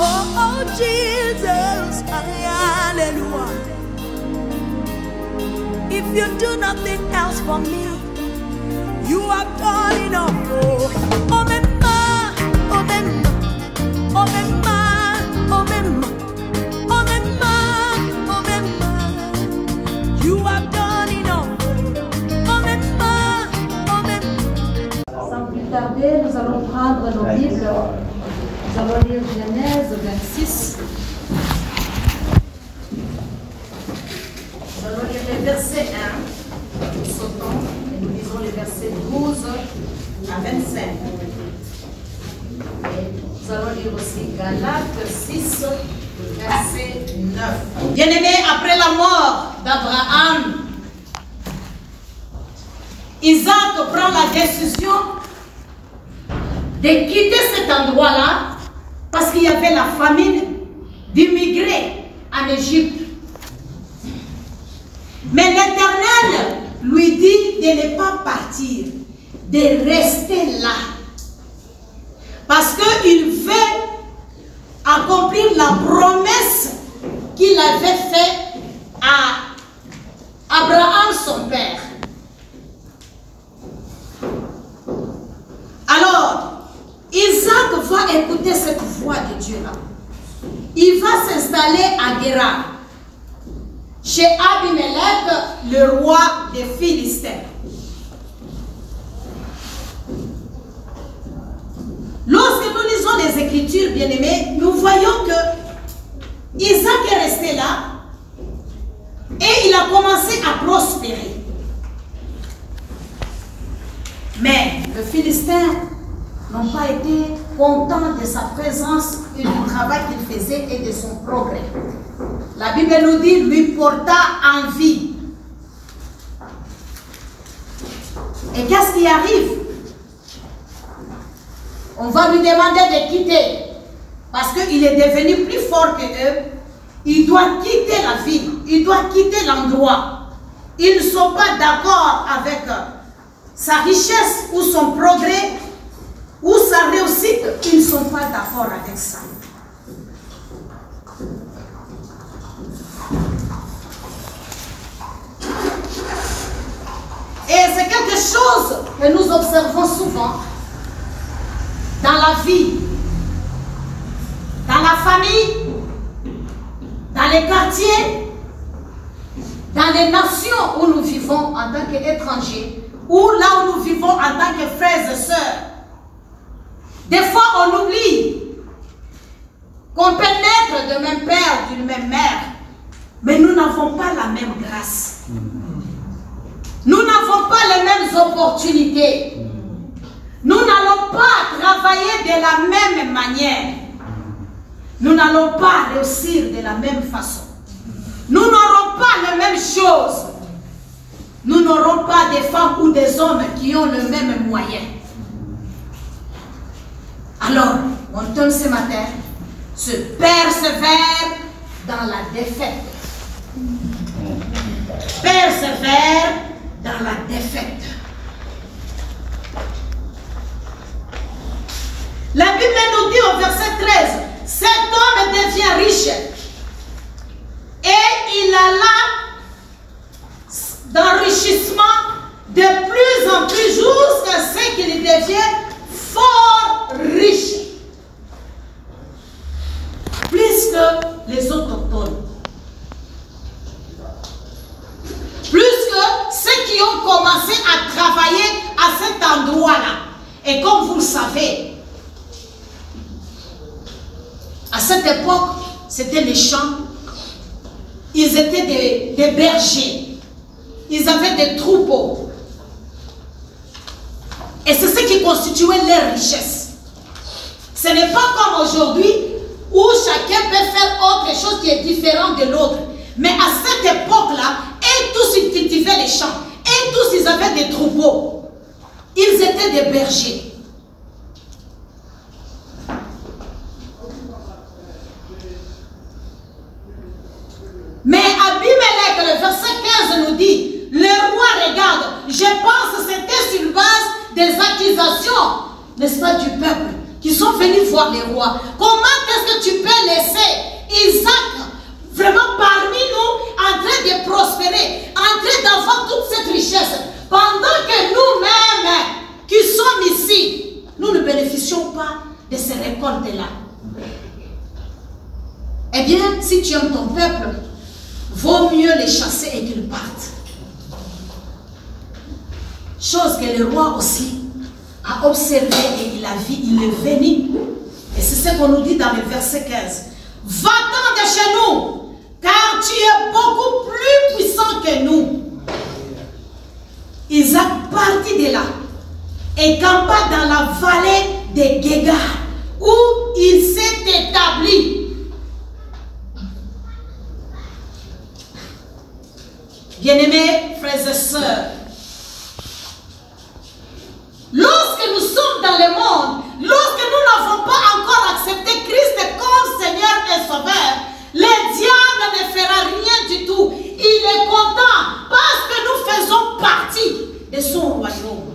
Oh, Jesus, hallelujah. If you do nothing else for me, you have done enough. Oh, Mema, oh, Mema, oh, Mema, oh, Mema, oh, Mema, oh, Mema. You have done enough. Oh, Mema, oh, Mema. Sans plus tarder, nous allons prendre nos Bibles. Nous allons lire Genèse 26. Nous allons lire les versets 1. Nous sautons et nous lisons les versets 12 à 25. Et nous allons lire aussi Galates 6, verset 9. Bien-aimés, après la mort d'Abraham, Isaac prend la décision de quitter cet endroit-là parce qu'il y avait la famine d'immigrer en Égypte. Mais l'Éternel lui dit de ne pas partir, de rester là. Parce qu'il veut accomplir la promesse qu'il avait faite à Abraham, son père. Alors, Isaac va écouter cette voix de Dieu-là. Il va s'installer à Guérar, chez Abimelech, le roi des Philistins. Lorsque nous lisons les Écritures, bien-aimés, nous voyons que Isaac est resté là et il a commencé à prospérer. Mais les Philistins n'ont pas été contents de sa présence et du travail qu'il faisait et de son progrès. La Bible nous dit, lui porta envie. Et qu'est-ce qui arrive? On va lui demander de quitter. Parce qu'il est devenu plus fort que eux. Il doit quitter la ville. Il doit quitter l'endroit. Ils ne sont pas d'accord avec sa richesse ou son progrès ou sa réussite. Ils ne sont pas d'accord avec ça. Et c'est quelque chose que nous observons souvent dans la vie, dans la famille, dans les quartiers, dans les nations où nous vivons en tant qu'étrangers, ou là où nous vivons en tant que frères et sœurs. Des fois, on oublie qu'on peut naître de même père, d'une même mère, mais nous n'avons pas la même grâce. Nous n'avons pas les mêmes opportunités. Nous n'allons pas travailler de la même manière. Nous n'allons pas réussir de la même façon. Nous n'aurons pas les mêmes choses. Nous n'aurons pas des femmes ou des hommes qui ont le même moyen. Alors, mon thème ce matin, se persévère dans la défaite. Persévère dans la défaite. La Bible nous dit au verset 13, cet homme devient riche et il alla d'enrichissement de plus en plus jusqu'à ce qu'il devienne fort riche. Plus que les autochtones. Plus que ceux qui ont commencé à travailler à cet endroit-là. Et comme vous le savez, à cette époque, c'était les champs. Ils étaient des bergers. Ils avaient des troupeaux. Et c'est ce qui constituait leur richesse. Ce n'est pas comme aujourd'hui où chacun peut faire autre chose qui est différent de l'autre. Mais à cette époque-là, et tous ils cultivaient les champs. Et tous ils avaient des troupeaux. Ils étaient des bergers. Mais Abimelech, le verset 15 nous dit, le roi regarde, je pense que c'était sur base des accusations, n'est-ce pas, du peuple. qui sont venus voir les rois. Comment est-ce que tu peux laisser Isaac vraiment parmi nous en train de prospérer, en train d'avoir toute cette richesse, pendant que nous-mêmes qui sommes ici, nous ne bénéficions pas de ces récoltes-là? Eh bien, si tu aimes ton peuple, vaut mieux les chasser et qu'ils partent. Chose que le roi aussi a observé et il a vu, il est venu. Et c'est ce qu'on nous dit dans le verset 15. Va-t'en de chez nous, car tu es beaucoup plus puissant que nous. Isaac partit de là et campa dans la vallée de Guégar, où il s'est établi. Bien-aimés frères et sœurs, lorsque nous sommes dans le monde, lorsque nous n'avons pas encore accepté Christ comme Seigneur et Sauveur, le diable ne fera rien du tout. Il est content parce que nous faisons partie de son royaume.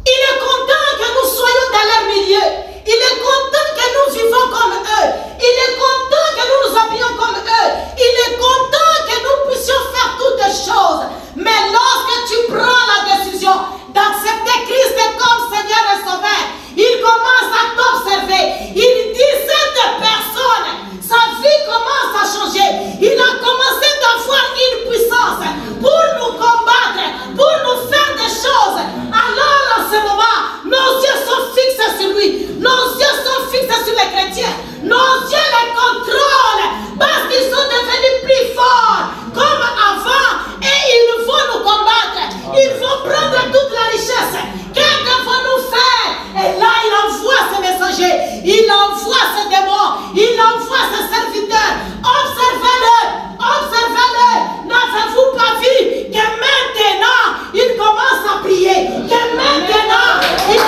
Il est content que nous soyons dans leur milieu. Il est content que nous vivons comme eux. Il est content que nous nous habillons comme eux. Il est content que nous puissions faire toutes les choses. Mais lorsque tu prends la décision d'accepter Christ comme Seigneur et Sauveur, il commence à t'observer. Il dit cette personne, sa vie commence à changer. Il a commencé d'avoir une puissance pour nous combattre, pour nous faire des choses. Alors en ce moment, nos yeux sont fixés sur lui. Nos yeux sont fixés sur les chrétiens. Nos yeux les contrôlent parce qu'ils sont devenus plus forts comme avant et ils vont nous combattre. Ils vont prendre toute la richesse. Qu'est-ce qu'ils vont nous faire? Et là, il envoie ses messagers, il envoie ses démons, il envoie ses serviteurs. Observez-le, observez-le. N'avez-vous pas vu que maintenant, il commence à prier, que maintenant, il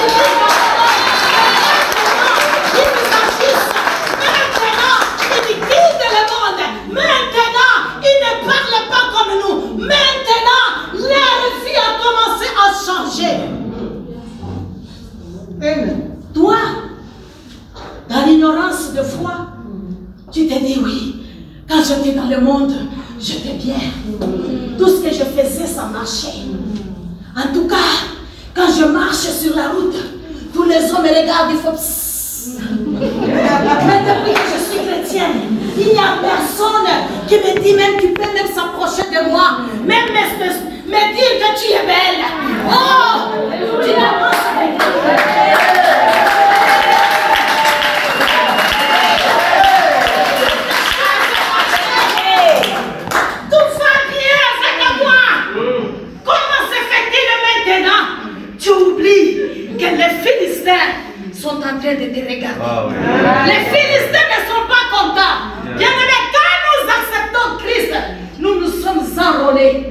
maintenant, il ne parle pas comme nous. Maintenant, leur vie a commencé à changer. Toi, dans l'ignorance de foi, tu te dis oui, quand j'étais dans le monde, j'étais bien. Tout ce que je faisais, ça marchait. En tout cas, quand je marche sur la route, tous les hommes me regardent, il faut psst. Mais depuis que je suis chrétienne, il n'y a personne qui me dit même, tu peux même s'approcher de moi, même me dire que tu es belle. Oh, tu avances avec moi. Tout va bien avec moi. Comment se fait-il maintenant? Tu oublies que les Philistins sont en train de te regarder. Oh, oui. Les Philistins ne sont pas contents. Bien-aimés, quand nous acceptons Christ, nous nous sommes enrôlés.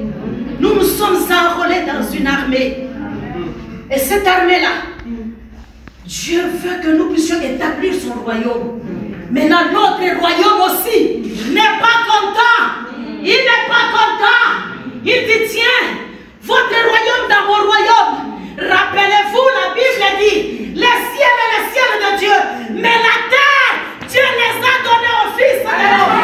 Nous nous sommes enrôlés dans une armée. Et cette armée-là, Dieu veut que nous puissions établir son royaume. Maintenant, notre royaume aussi n'est pas content. Il n'est pas content. Il dit, tiens, votre royaume dans mon royaume. Rappelez-vous, la Bible dit, les ciels et les ciels de Dieu, mais la terre, Dieu les a donnés au Fils de l'homme.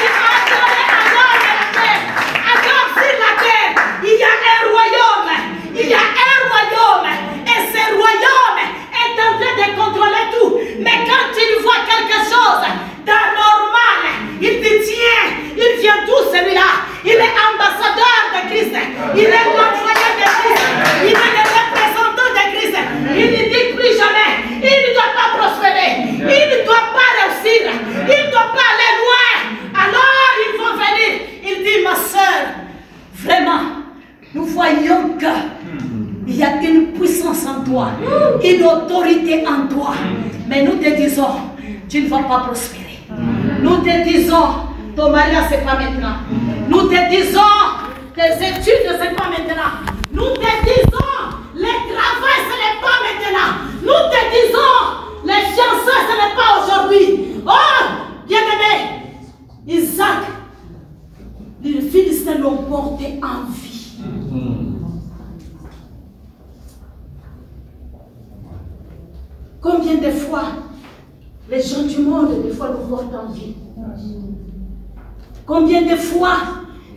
Il a donné à l'homme et la terre. Alors sur la terre, il y a un royaume. Il y a un royaume. Et ce royaume est en train de contrôler tout. Mais quand il voit quelque chose d'anormal, il dit, tiens, il vient d'où celui-là? Il est ambassadeur de Christ. Il est l'envoyé de Christ. Il est le représentant de Christ. Il ne dit plus jamais, il ne doit pas prospérer. Il ne doit pas réussir. Il ne doit pas aller loin. Alors ils vont venir. Il dit, ma soeur, vraiment, nous voyons qu'il y a une puissance en toi, une autorité en toi. Mais nous te disons, tu ne vas pas prospérer. Nous te disons, ton mariage, ce n'est pas maintenant. Nous te disons, tes études, ce n'est pas maintenant. Nous te disons, le travail, ce n'est pas maintenant. Nous te disons, les fiançailles, ce n'est pas aujourd'hui. Oh, bien-aimé, Isaac, les Philistins l'ont porté en vie. Combien de fois les gens du monde, des fois, nous portent en vie. Combien de fois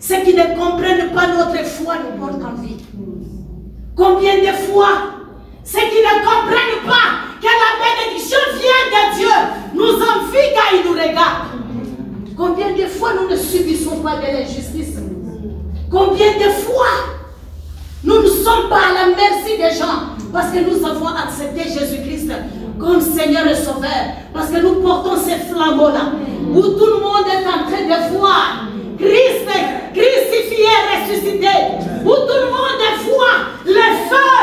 ceux qui ne comprennent pas notre foi nous portent en vie. Combien de fois ceux qui ne comprennent pas que la bénédiction vient de Dieu nous envie quand ils nous regardent. Combien de fois nous ne subissons pas de l'injustice. Combien de fois nous ne sommes pas à la merci des gens parce que nous avons accepté Jésus-Christ comme Seigneur et Sauveur, parce que nous portons ces flambeaux-là, où tout le monde est en train de voir Christ crucifié, ressuscité, où tout le monde voit le feu.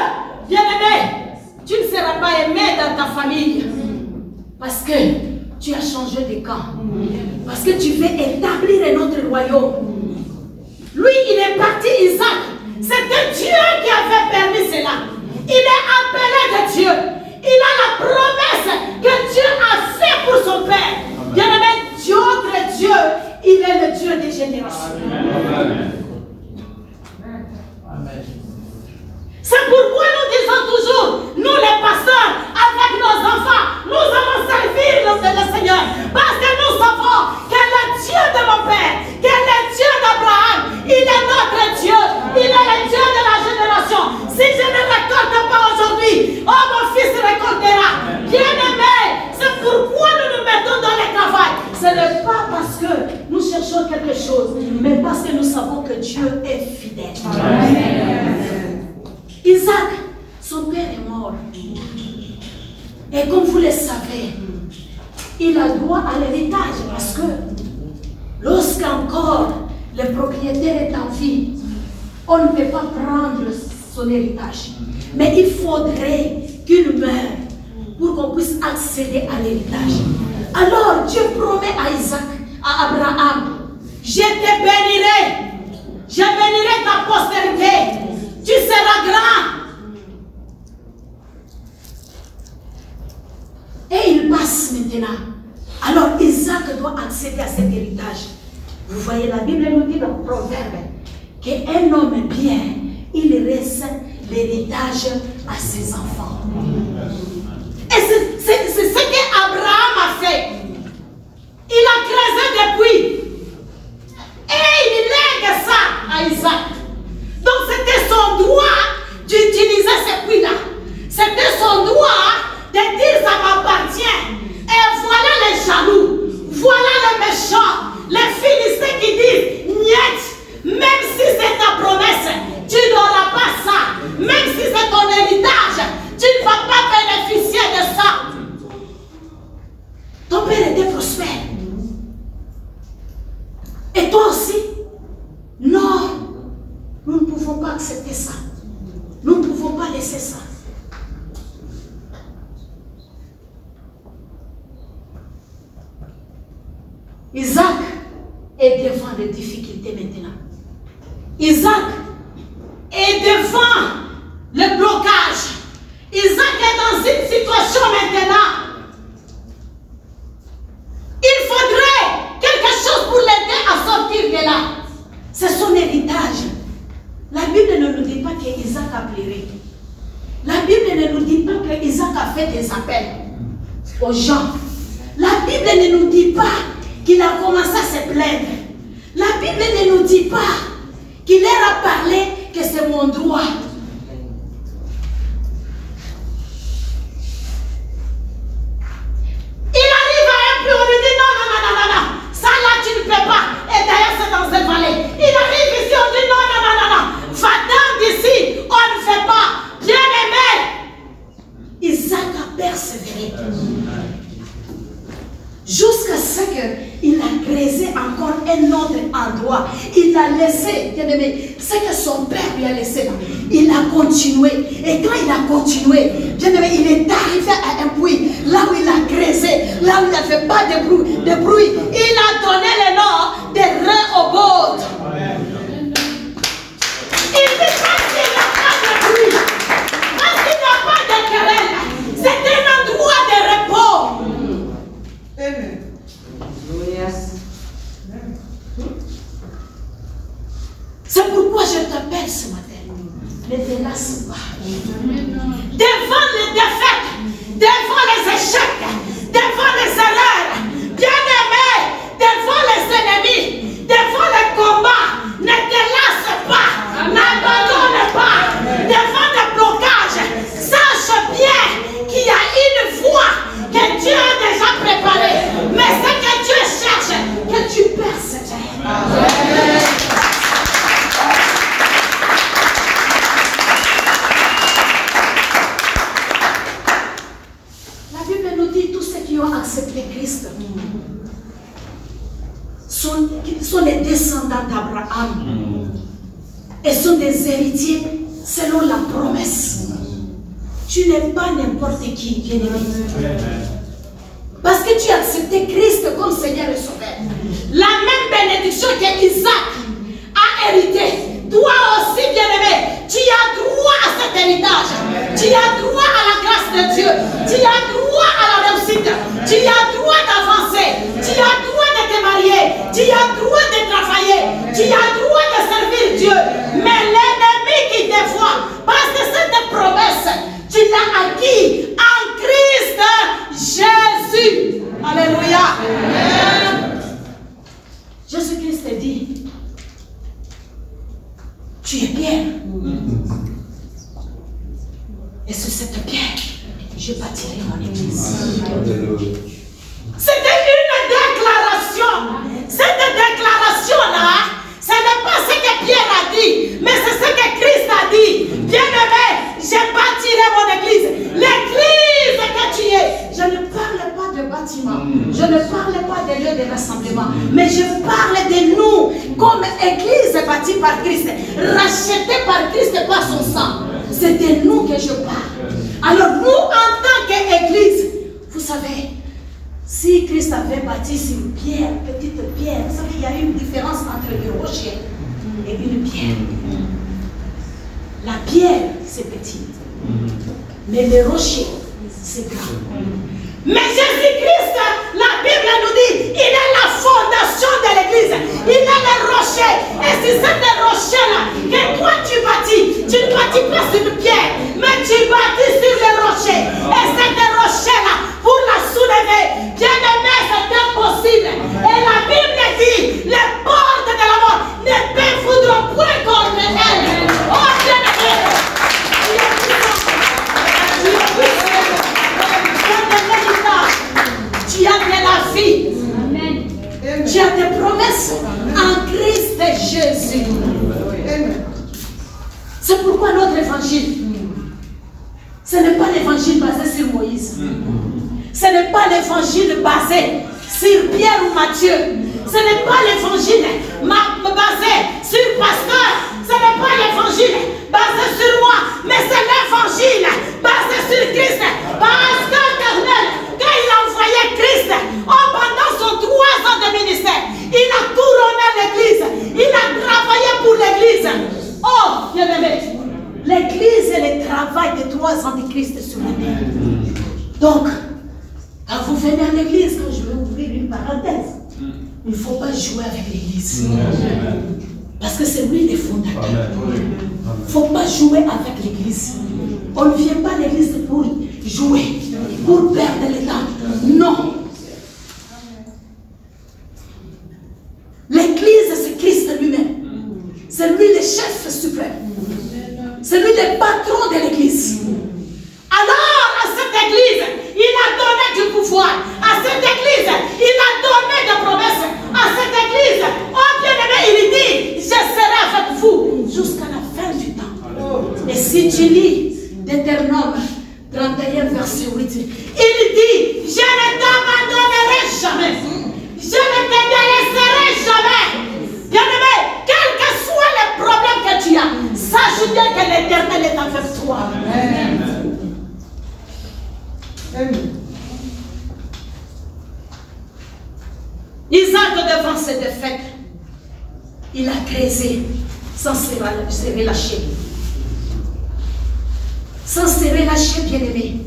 Bien-aimé, tu ne seras pas aimé dans ta famille, parce que tu as changé de camp, parce que tu veux établir un autre royaume. Lui, il est parti, Isaac. C'était Dieu qui avait permis cela. Il est appelé de Dieu. Il a la promesse que Dieu a fait pour son Père. Bien-aimé, notre Dieu, il est le Dieu des générations. C'est pourquoi nous disons toujours, nous les pasteurs, avec nos enfants, nous allons servir le Seigneur. Parce que nous savons que le Dieu de mon Père, que le Dieu d'Abraham, il est notre Dieu. Il est le Dieu de la génération. Si je ne récolte pas aujourd'hui, oh mon fils récoltera. Bien-aimé, c'est pourquoi nous nous mettons dans le travail. Ce n'est pas parce que nous cherchons quelque chose, mais parce que nous savons que Dieu est fidèle. Amen. Isaac, son père est mort. Et comme vous le savez, il a droit à l'héritage parce que lorsqu'encore le propriétaire est en vie, on ne peut pas prendre son héritage. Mais il faudrait qu'il meure pour qu'on puisse accéder à l'héritage. Alors Dieu promet à Isaac, à Abraham, je te bénirai, je bénirai ta postérité, tu seras grand. Et il passe maintenant. Alors Isaac doit accéder à cet héritage. Vous voyez, la Bible nous dit dans le Proverbe qu'un homme bien, il laisse l'héritage à ses enfants. Et c'est ce qu'Abraham a fait. Il a creusé depuis. Et il lègue ça à Isaac. Donc c'était son droit d'utiliser ce puits-là. C'était son droit de dire ça m'appartient. Et voilà les jaloux. Voilà les méchants. Les Philistins qui disent niet, même si c'est ta promesse, tu n'auras pas ça. Même si c'est ton héritage, tu ne vas pas bénéficier de ça. Ton père était prospère. Et toi aussi? Non, nous ne pouvons pas accepter ça. Nous ne pouvons pas laisser ça. Isaac est devant les difficultés maintenant. Isaac est devant le blocage. Isaac est dans une situation maintenant. Il faudrait quelque chose pour l'aider à sortir de là. C'est son héritage. La Bible ne nous dit pas qu'Isaac a pleuré. La Bible ne nous dit pas qu'Isaac a fait des appels aux gens. La Bible ne nous dit pas qu'il a commencé à se plaindre. La Bible ne nous dit pas qu'il leur a parlé que c'est mon droit. Il arrive à un puits, on lui dit non, ça là tu ne peux pas. Et d'ailleurs c'est dans cette vallée. Il arrive ici, on dit non. Va-t'en d'ici, on ne fait pas. Bien aimé. Isaac a persévéré. Jusqu'à ce qu'il a creusé encore un autre endroit. Il a laissé, bien aimé, ce que son père lui a laissé là. Il a continué. Et quand il a continué, bien aimé, il est arrivé à un puits, là où il a creusé, là où il n'a fait pas de bruit. Il a donné le nom de Rehoboth. Il dit parce qu'il n'a pas de bruit, parce qu'il n'a pas de querelle, c'est un endroit de repos. Amen. C'est pourquoi je t'appelle ce matin. Ne te lasse pas. Devant les défaites, devant les échecs, devant les erreurs, bien-aimé, devant les ennemis, devant les combats, ne te lasse pas, n'abandonne pas, devant les blocages, sache bien qu'il y a une voie que Dieu a déjà préparée, mais c'est que Dieu cherche que tu persévères. La Bible nous dit tous ceux qui ont accepté Christ sont les descendants d'Abraham et sont des héritiers selon la promesse. Tu n'es pas n'importe qui, bien-aimé. Parce que tu as accepté Christ comme Seigneur et Sauveur. La même bénédiction qu'Isaac a hérité, toi aussi, bien-aimé, tu as droit à cet héritage. Tu as droit à la grâce de Dieu. Tu as droit à la réussite. Tu as droit d'avancer. Tu as droit de te marier. Tu as droit de travailler. Tu as droit de servir Dieu. Mais l'ennemi qui te voit, parce que cette promesse, tu l'as acquis en Christ Jésus. Alléluia. Jésus-Christ dit, tu es pierre. Et sur cette pierre, je bâtirai mon église. C'était une déclaration. Cette déclaration-là, ce n'est pas ce que Pierre a dit, mais c'est ce que Christ a dit. Bien-aimé, je bâtirai mon église. L'église que tu es. Je ne parle pas de bâtiment. Je ne parle pas de lieu de rassemblement. Mais je parle de nous comme église bâtie par Christ. Rachetée par Christ par son sang. C'est de nous que je parle. Alors nous, en tant qu'église, vous savez, si Christ avait bâti sur une pierre, petite pierre, vous savez, il y a une différence entre le rocher et une pierre. La pierre, c'est petit. Mais le rocher, c'est grand. Mais Jésus-Christ, la Bible nous dit, il est la fondation de l'église. Il est le rocher. Et c'est ce rocher-là que toi tu bâtis. Tu ne bâtis pas sur une pierre, mais tu bâtis sur le rocher. Et c'est le rocher-là, pour la soulever, bien-aimé, c'est impossible. Et la Bible dit, les portes de la mort ne voudront point contre elle. Oh, bien-aimé, tu as de la vie. Amen. Tu as des promesses en Christ Jésus. C'est pourquoi notre évangile, ce n'est pas l'évangile basé sur Moïse. Ce n'est pas l'évangile basé sur Pierre ou Matthieu. Ce n'est pas l'évangile basé sur pasteur. Ce n'est pas l'évangile basé sur moi. Mais c'est l'évangile basé sur Christ. Parce que Corneille, quand il a envoyé Christ, pendant son 3 ans de ministère, il a couronné l'église. Il a travaillé pour l'église. Oh, bien-aimé, l'église est le travail de 3 ans de Christ sur la terre. Donc, quand vous venez à l'église, quand je vais ouvrir une parenthèse, il ne faut pas jouer avec l'église. Parce que c'est lui le fondateur. Il ne faut pas jouer avec l'église. On ne vient pas à l'église pour jouer, pour perdre le temps. Non. L'église, c'est Christ lui-même. C'est lui le chef suprême. C'est lui le patron de l'église. Alors, à cette église, il a donné du pouvoir. À cette église, il a donné des promesses. À cette église, oh bien-aimé, il dit, je serai avec vous jusqu'à la fin du temps. Et si tu lis Deutéronome 31, verset 8, il dit, je ne t'abandonnerai jamais. Je ne te délaisserai jamais. Bien-aimé, quel que soit le problème que tu as, sache bien que l'Éternel est avec toi. Amen. Isaac, devant ses défaites, il a créé sans se relâcher. Sans se relâcher, bien-aimé.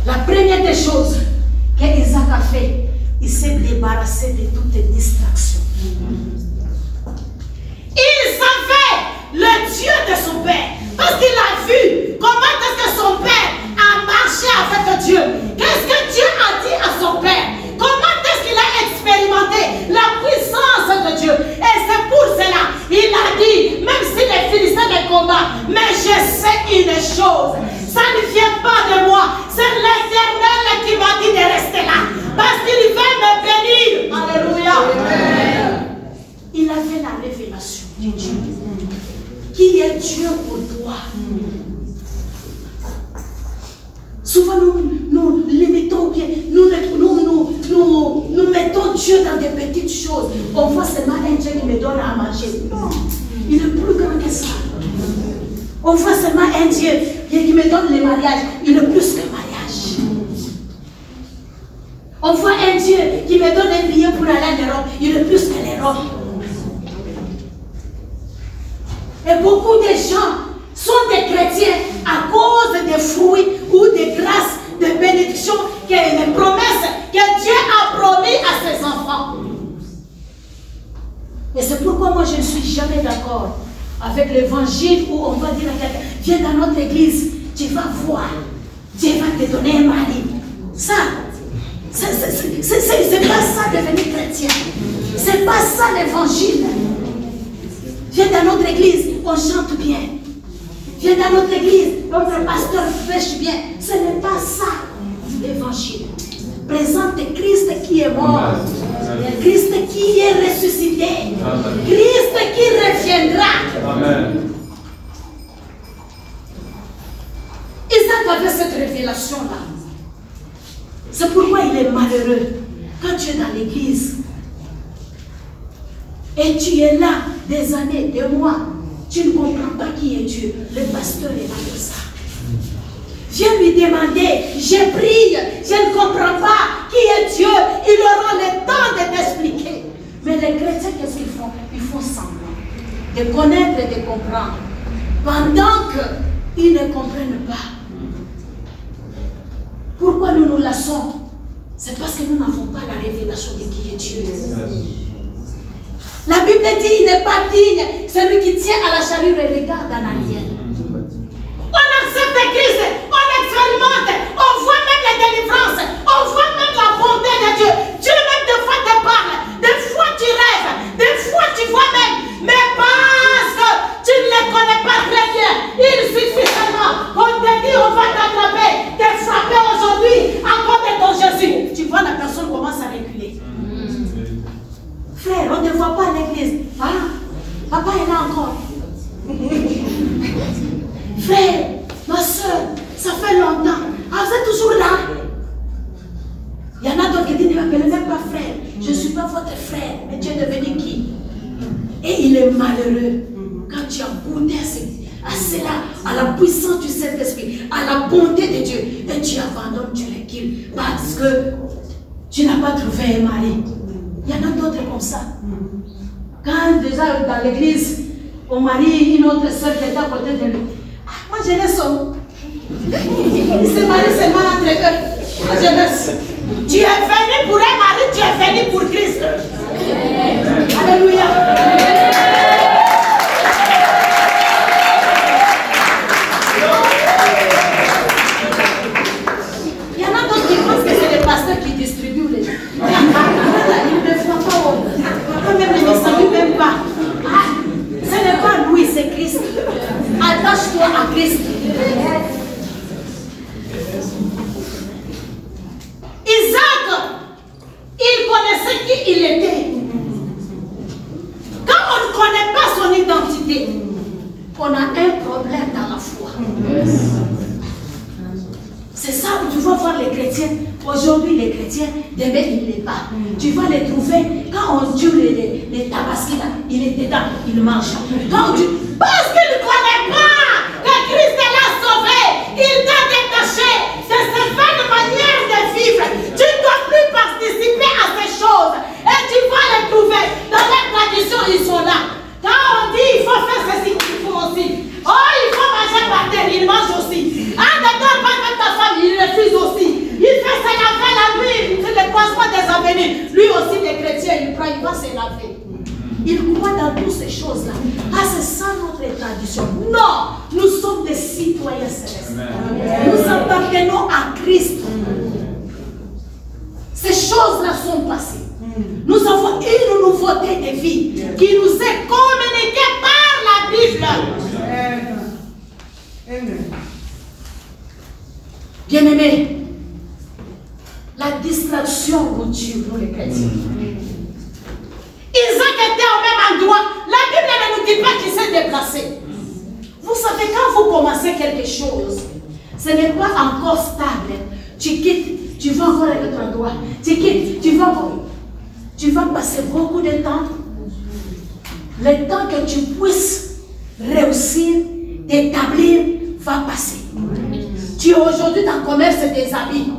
La première des choses qu'Isaac a fait, il s'est débarrassé de toutes les distractions. Il savait le Dieu de son père. Parce qu'il a vu comment est-ce que sais une chose. Ça ne vient pas de moi. C'est l'Éternel qui m'a dit de rester là. Parce qu'il veut me bénir. Alléluia. Il avait la révélation de Dieu. Qui est Dieu pour toi? Souvent nous limitons bien, nous mettons Dieu dans des petites choses. On voit seulement un Dieu qui me donne à manger. Non, il est plus grand que ça. On voit seulement un Dieu qui me donne le mariage. Il est plus que mariage. On voit un Dieu qui me donne un billet pour aller en Europe. Il est plus que l'Europe. Et beaucoup de gens sont des chrétiens à cause des fruits ou des grâces, des bénédictions, des promesses que Dieu a promis à ses enfants. Et c'est pourquoi moi je ne suis jamais d'accord avec l'évangile où on va dire à quelqu'un, viens dans notre église, tu vas voir, Dieu va te donner un mari. Ça, c'est pas ça devenir chrétien. C'est pas ça l'évangile. Viens dans notre église, on chante bien. Viens dans notre église, notre pasteur prêche bien. Ce n'est pas ça l'évangile. Présente Christ qui est mort. Christ qui est ressuscité. Christ qui reviendra. Amen. Isaac avait cette révélation-là. C'est pourquoi il est malheureux quand tu es dans l'église. Et tu es là des années, des mois. Tu ne comprends pas qui est Dieu. Le pasteur est là pour ça. Viens lui demander, je prie, je ne comprends pas qui est Dieu. Il aura le temps de t'expliquer. Mais les chrétiens, qu'est-ce qu'ils font? Ils font semblant de connaître et de comprendre. Pendant qu'ils ne comprennent pas. Pourquoi nous nous lassons? C'est parce que nous n'avons pas la révélation de qui est Dieu. La Bible dit, il n'est pas digne, celui qui tient à la charrue et regarde en arrière. On accepte Christ, on expérimente, on voit même la délivrance, on voit même la bonté de Dieu. Dieu même des fois te parle, des fois tu rêves, des fois tu vois même, mais parce que tu ne les connais pas très bien, il suffit seulement qu'on te dit on va t'attraper, te frapper aujourd'hui à cause de ton Jésus. Tu vois la personne commence à reculer. Frère, on ne te voit pas à l'église. Ah, papa est là encore. Frère, ma soeur, ça fait longtemps. Ah, vous êtes toujours là. Il y en a d'autres qui disent, ne m'appelez même pas frère. Je ne suis pas votre frère. Mais tu es devenu qui? Et il est malheureux quand tu as goûté à cela, à la puissance du Saint-Esprit, à la bonté de Dieu. Et tu abandonnes, tu les kills. Parce que tu n'as pas trouvé un mari. Il y en a d'autres comme ça. Quand déjà dans l'église, on marie une autre soeur qui est à côté de lui. Ah, moi je laisse son. Il se marie seulement entre eux. Moi je laisse. Tu es venu pour un mari, tu es venu pour Christ. Alléluia. Il y en a d'autres qui pensent que c'est les pasteurs qui distribuent les gens. Il ne voit pas. Même ne salue même pas. Ah, ce n'est pas lui, c'est Christ. Attache-toi à Christ. Isaac, il connaissait qui il était. Quand on ne connaît pas son identité, on a un problème dans la foi. C'est ça où tu vas voir les chrétiens. Aujourd'hui, les chrétiens, demain, il n'est pas. Tu vas les trouver. Quand on tue les tabaskis, là, il est dedans, il mange. Quand tu... Parce qu'il ne connaît pas que Christ l'a sauvé. Il t'a détaché de cette bonne manière de vivre. Tu ne dois plus participer à ces choses. Et tu vas les trouver. Dans les traditions, ils sont là. Quand on dit il faut faire ceci, il faut aussi. Oh, il faut manger par terre, il mange aussi. Ah, ne dors pas avec ta femme, il refuse aussi. Il fait se laver la nuit, c'est le croisement des avenirs. Lui aussi, les chrétiens, il prend, il va se laver. Il croit dans toutes ces choses-là. Ah, c'est ça notre tradition. Non, nous sommes des citoyens célestes. Nous appartenons à Christ. Ces choses-là sont passées. Nous avons une nouveauté de vie. qui nous est communiqué par la Bible. tentation nous tue, nous les chrétiens. Isaac était au même endroit. La Bible ne nous dit pas qu'il s'est déplacé. Vous savez, quand vous commencez quelque chose, ce n'est pas encore stable. Tu quittes, tu vas encore à un autre endroit. Tu quittes, tu vas passer beaucoup de temps. Le temps que tu puisses réussir, t'établir, va passer. Tu es aujourd'hui dans le commerce des habits.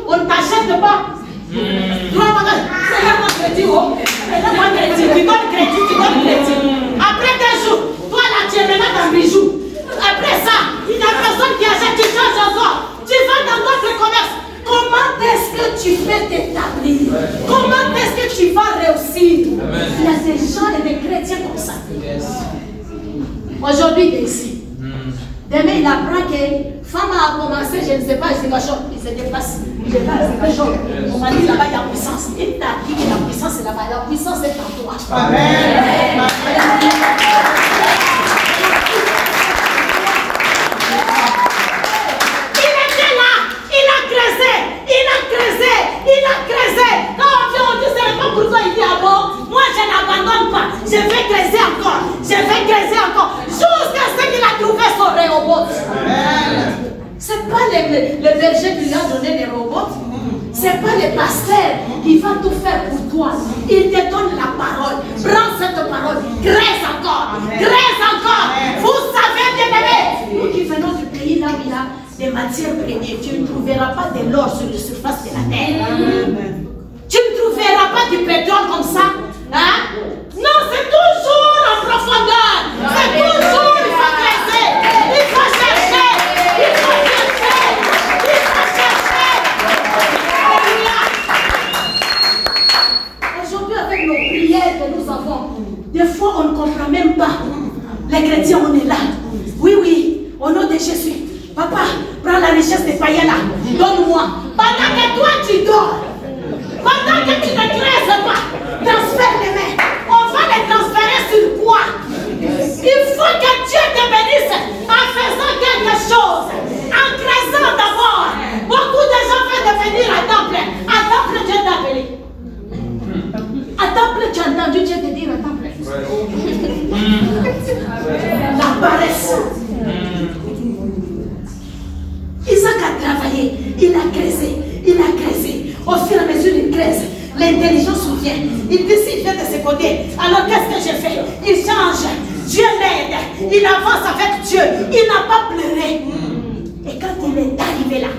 On ne t'achète pas. C'est là mon crédit. Tu donnes crédit. Après 2 jours, toi là tu es maintenant dans les bijoux. Après ça, il y a personne qui achète, tu changes encore. Tu vas dans d'autres commerces. Comment est-ce que tu peux t'établir? Comment est-ce que tu vas réussir? Il y a des gens et des chrétiens comme ça. Aujourd'hui, il est ici. Demain, il apprend que femme a commencé, je ne sais pas, il se déplace. Il est là, c'est chaud. On m'a dit là-bas, il y a puissance. Il t'a dit que la puissance est là-bas. La puissance est en toi. Amen. Il était là, il a creusé. Quand on dit, c'est pas pour toi, il dit, ah bon, moi je n'abandonne pas. Je vais creuser encore. Jusqu'à ce qu'il a trouvé son Rehoboth. Ce n'est pas le berger qui lui a donné des robots. Ce n'est pas le pasteur qui va tout faire pour toi. Il te donne la parole. Prends cette parole. Crèse encore. Vous savez, bien aimé, nous qui venons du pays là où il y a des matières premières, tu ne trouveras pas de l'or sur la surface de la terre. Tu ne trouveras pas du pétrole comme ça. Hein? Non, c'est toujours en profondeur. C'est toujours, il faut creuser. Il faut chercher. Aujourd'hui, avec nos prières que nous avons, des fois on ne comprend même pas. Les chrétiens, on est là. Oui, au nom de Jésus. Papa, prends la richesse des païens là. Donne-moi. Pendant que toi tu dors, pendant que tu ne creuses pas, transfère les mains. On va les transférer sur quoi? Il faut que Dieu te bénisse en faisant quelque chose. En creusant d'abord. Beaucoup de gens veulent devenir à temple. À temple, Dieu t'a appelé. À temple, tu as entendu Dieu te dire à temple. La paresse. Isaac a travaillé, il a creusé. Au fur et à mesure, il creuse. L'intelligence vient. Il décide de se côté. Alors qu'est-ce que j'ai fait? Il change. Dieu l'aide. Il avance avec Dieu. Il n'a pas pleuré. Et quand il est arrivé là,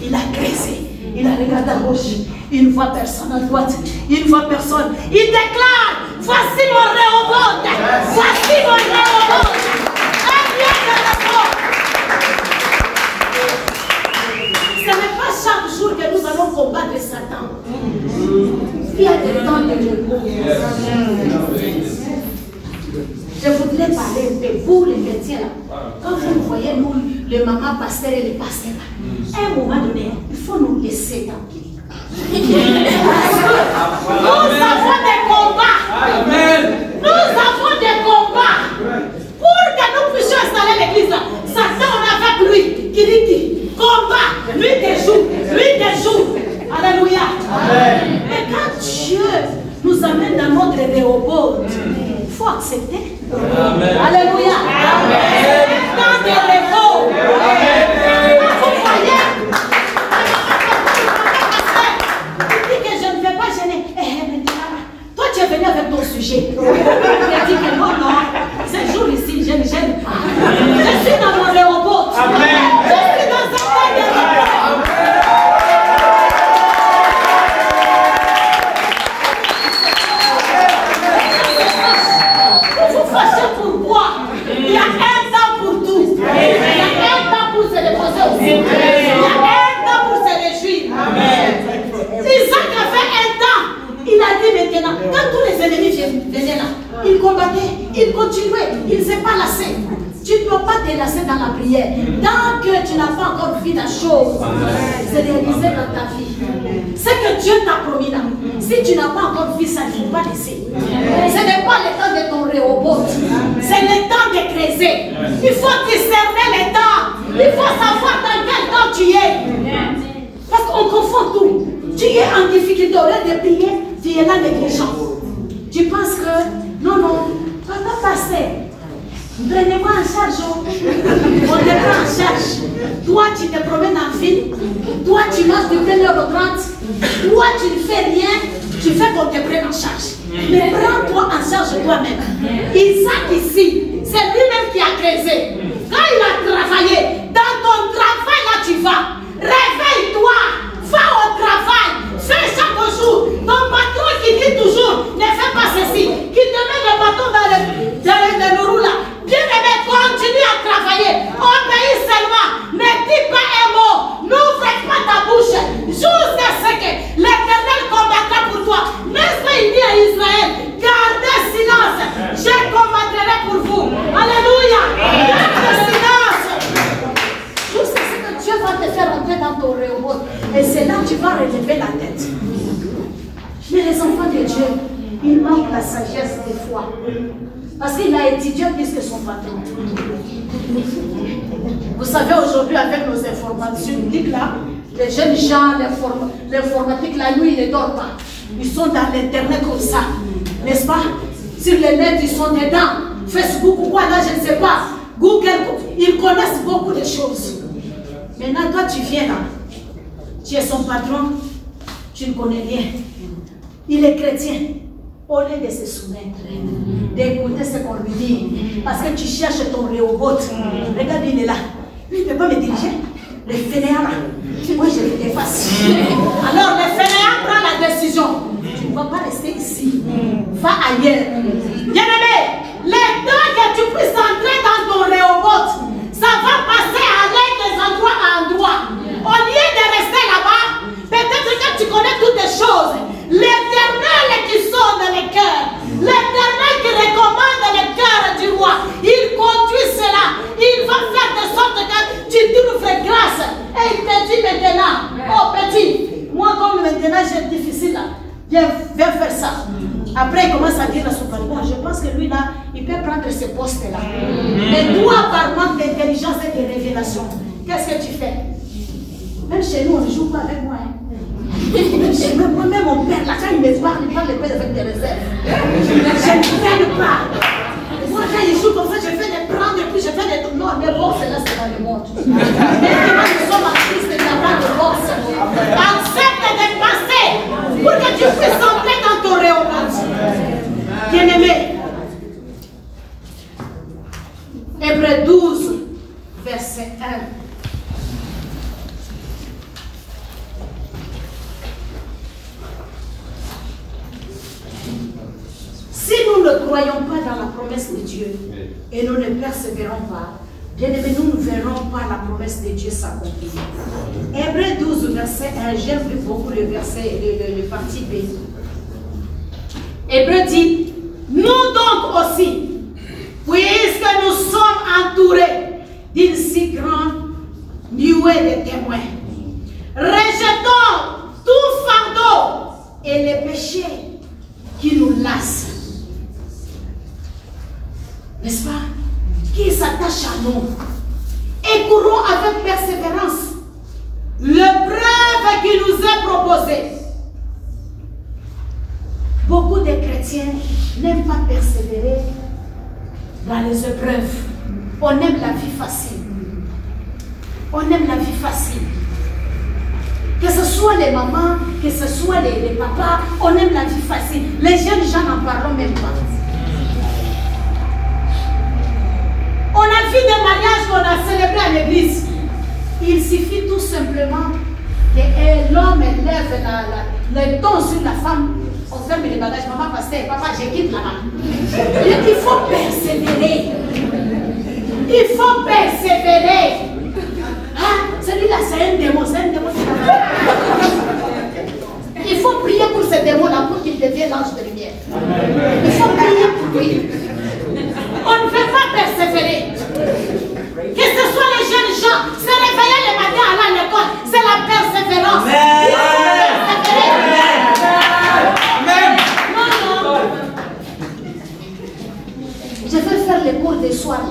il a creusé. Il a regardé à gauche. Il ne voit personne à droite. Il ne voit personne. Il déclare: voici mon Rehoboth. Voici mon Rehoboth. Ce n'est pas chaque jour que nous allons combattre Satan. Il y a des temps de repos. Je voudrais parler de vous, les chrétiens là. Quand vous voyez, nous, les mamans pasteurs et les pasteurs là, à un moment donné, il faut nous laisser tranquilles. Nous avons des combats. Nous avons des combats. Pour que nous puissions installer l'église là, Satan, on a avec lui, qui dit combat, lui des jours. Alléluia. Mais quand Dieu nous amène dans notre Rehoboth, il faut accepter. Amen. Alléluia. Amen. Dans des repos. Vous voyez, il dit que je ne vais pas gêner. Toi, tu es venu avec ton sujet. Il a dit que non, ce jour ici, je ne gêne pas. Je suis dans mon Rehoboth. Amen. Je suis dans un temps de repos. Il y a un temps pour tout. Il y a un temps pour se reposer aussi. Il y a un temps pour se réjouir. Isaac a fait un temps. Il a dit maintenant, quand tous les ennemis venaient là, il combattait, il continuait, il ne s'est pas lassé. Tu ne dois pas te lasser dans la prière. Tant que tu n'as pas encore vu la chose se réaliser dans ta vie. Ce que Dieu t'a promis là, si tu n'as pas encore vu ça, tu ne dois pas laisser. Ce n'est pas le temps de ton Rehoboth. C'est le temps de creuser. Il faut discerner les temps. Il faut savoir dans quel temps tu es. Parce qu'on confond tout. Tu es en difficulté, au lieu de prier, tu es là négligent. Tu penses que, non, ça va passer. Prenez-moi en charge. On te prend en charge. Toi, tu te promènes en ville. Toi, tu manges de 1h30. Toi, tu ne fais rien. Tu fais qu'on te prenne en charge. Mais prends-toi en charge toi-même. Isaac ici, c'est lui-même qui a creusé. Quand il a travaillé, dans ton travail là tu vas. Réveille-toi. Va au travail. Fais chaque jour. Ton patron qui dit toujours, ne fais pas ceci. Qui te met le bâton dans le roues là. Bien-aimé, continue à travailler. Obéis seulement. Ne dis pas un mot. N'ouvre pas ta bouche. Jusqu'à ce que l'Éternel combattra pour toi. N'est-ce pas, il dit à Israël, gardez silence. Je combattrai pour vous. Alléluia. Gardez silence. Jusqu'à ce que Dieu va te faire entrer dans ton réunion. Et c'est là que tu vas relever la tête. Mais les enfants de Dieu, ils manquent la sagesse des fois. Parce qu'il a étudié plus que son patron. Vous savez, aujourd'hui, avec nos informations publiques là, les jeunes gens, l'informatique, la nuit, ils ne dorment pas. Ils sont dans l'internet comme ça. N'est-ce pas? Sur le net, ils sont dedans. Facebook ou quoi, là, je ne sais pas. Google, ils connaissent beaucoup de choses. Maintenant, toi, tu viens là. Tu es son patron. Tu ne connais rien. Il est chrétien. Au lieu de se soumettre, d'écouter ce qu'on lui dit, parce que tu cherches ton réobot. Regarde, il est là. Lui, il ne peut pas me diriger. Le fainéant là, moi je le déface. Alors le fainéant prend la décision. Tu ne vas pas rester ici. Va ailleurs. Bien-aimé, le temps que tu puisses entrer dans ton réobot, ça va passer à l'aide des endroits à endroit. Au lieu de rester là-bas, peut-être que tu connais toutes les choses. L'Éternel qui sonne les cœurs, l'Éternel qui recommande les cœurs du roi, il conduit cela, il va faire de sorte que tu trouves grâce. Et il te dit maintenant, oh petit, moi comme maintenant j'ai difficile, viens faire ça. Après il commence à dire à son patron, je pense que lui là, il peut prendre ce poste là. Mais toi par manque d'intelligence et de révélation, qu'est-ce que tu fais? Même chez nous on ne joue pas avec moi. Même mon père, là, quand il me parle, il parle le père avec des réserves. Je ne freine pas. Moi, quand il joue comme ça, je fais des prendre et puis je fais des trucs. Non, mais bon, c'est là, c'est dans le monde. Maintenant, nous sommes en Christ, il n'y a pas de force. Accepte de passer pour que tu puisses entrer dans ton réobot. Bien-aimé, Hébreux 12, verset 1. Si nous ne croyons pas dans la promesse de Dieu et nous ne persévérons pas, bien aimé, nous ne verrons pas la promesse de Dieu s'accomplir. Hébreux 12, verset 1, j'aime beaucoup le verset, le parti B. Hébreux dit, nous donc aussi, puisque nous sommes entourés d'une si grande nuée de témoins, rejetons tout fardeau et les péchés qui nous lassent. N'est-ce pas? Qui s'attache à nous. Et courons avec persévérance l'épreuve qui nous est proposée. Beaucoup de chrétiens n'aiment pas persévérer dans les épreuves. On aime la vie facile. On aime la vie facile. Que ce soit les mamans, que ce soit les papas, on aime la vie facile. Les jeunes gens n'en parlent même pas. On a vu des mariages qu'on a célébrés à l'église. Il suffit tout simplement que l'homme lève le ton sur la femme. On ferme les bagages. Maman, pasteur, papa, je quitte là-bas. Il faut persévérer. Il faut persévérer. Hein? Celui-là, c'est un démon. C'est un démon. Il faut prier pour ce démon-là pour qu'il devienne l'ange de lumière. Il faut prier pour lui. On ne peut pas persévérer. Que ce soit les jeunes gens, se réveiller le matin à l'école, c'est la persévérance. Amen. Non. Je vais faire les cours des soirs.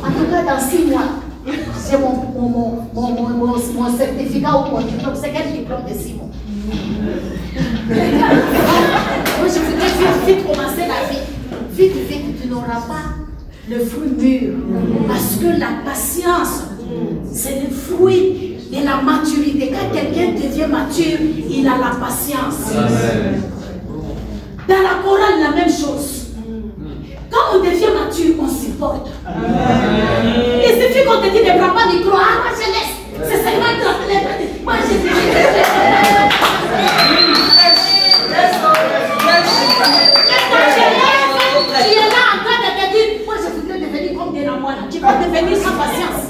En tout cas, dans 6 mois, j'ai mon certificat ou mon diplôme. C'est quel diplôme de 6 mois? Moi, je voudrais vite commencer la vie. Vite, tu n'auras pas le fruit mûr. Parce que la patience, c'est le fruit de la maturité. Quand quelqu'un devient mature, il a la patience. Amen. Dans la chorale, la même chose. Quand on devient mature, on supporte. Amen. Il suffit qu'on te dise ne prends pas le micro. Ah, moi je laisse. C'est seulement que moi je dis. Tu es là en train de te dire, moi je voudrais devenir comme des lamois. Tu peux devenir sans patience.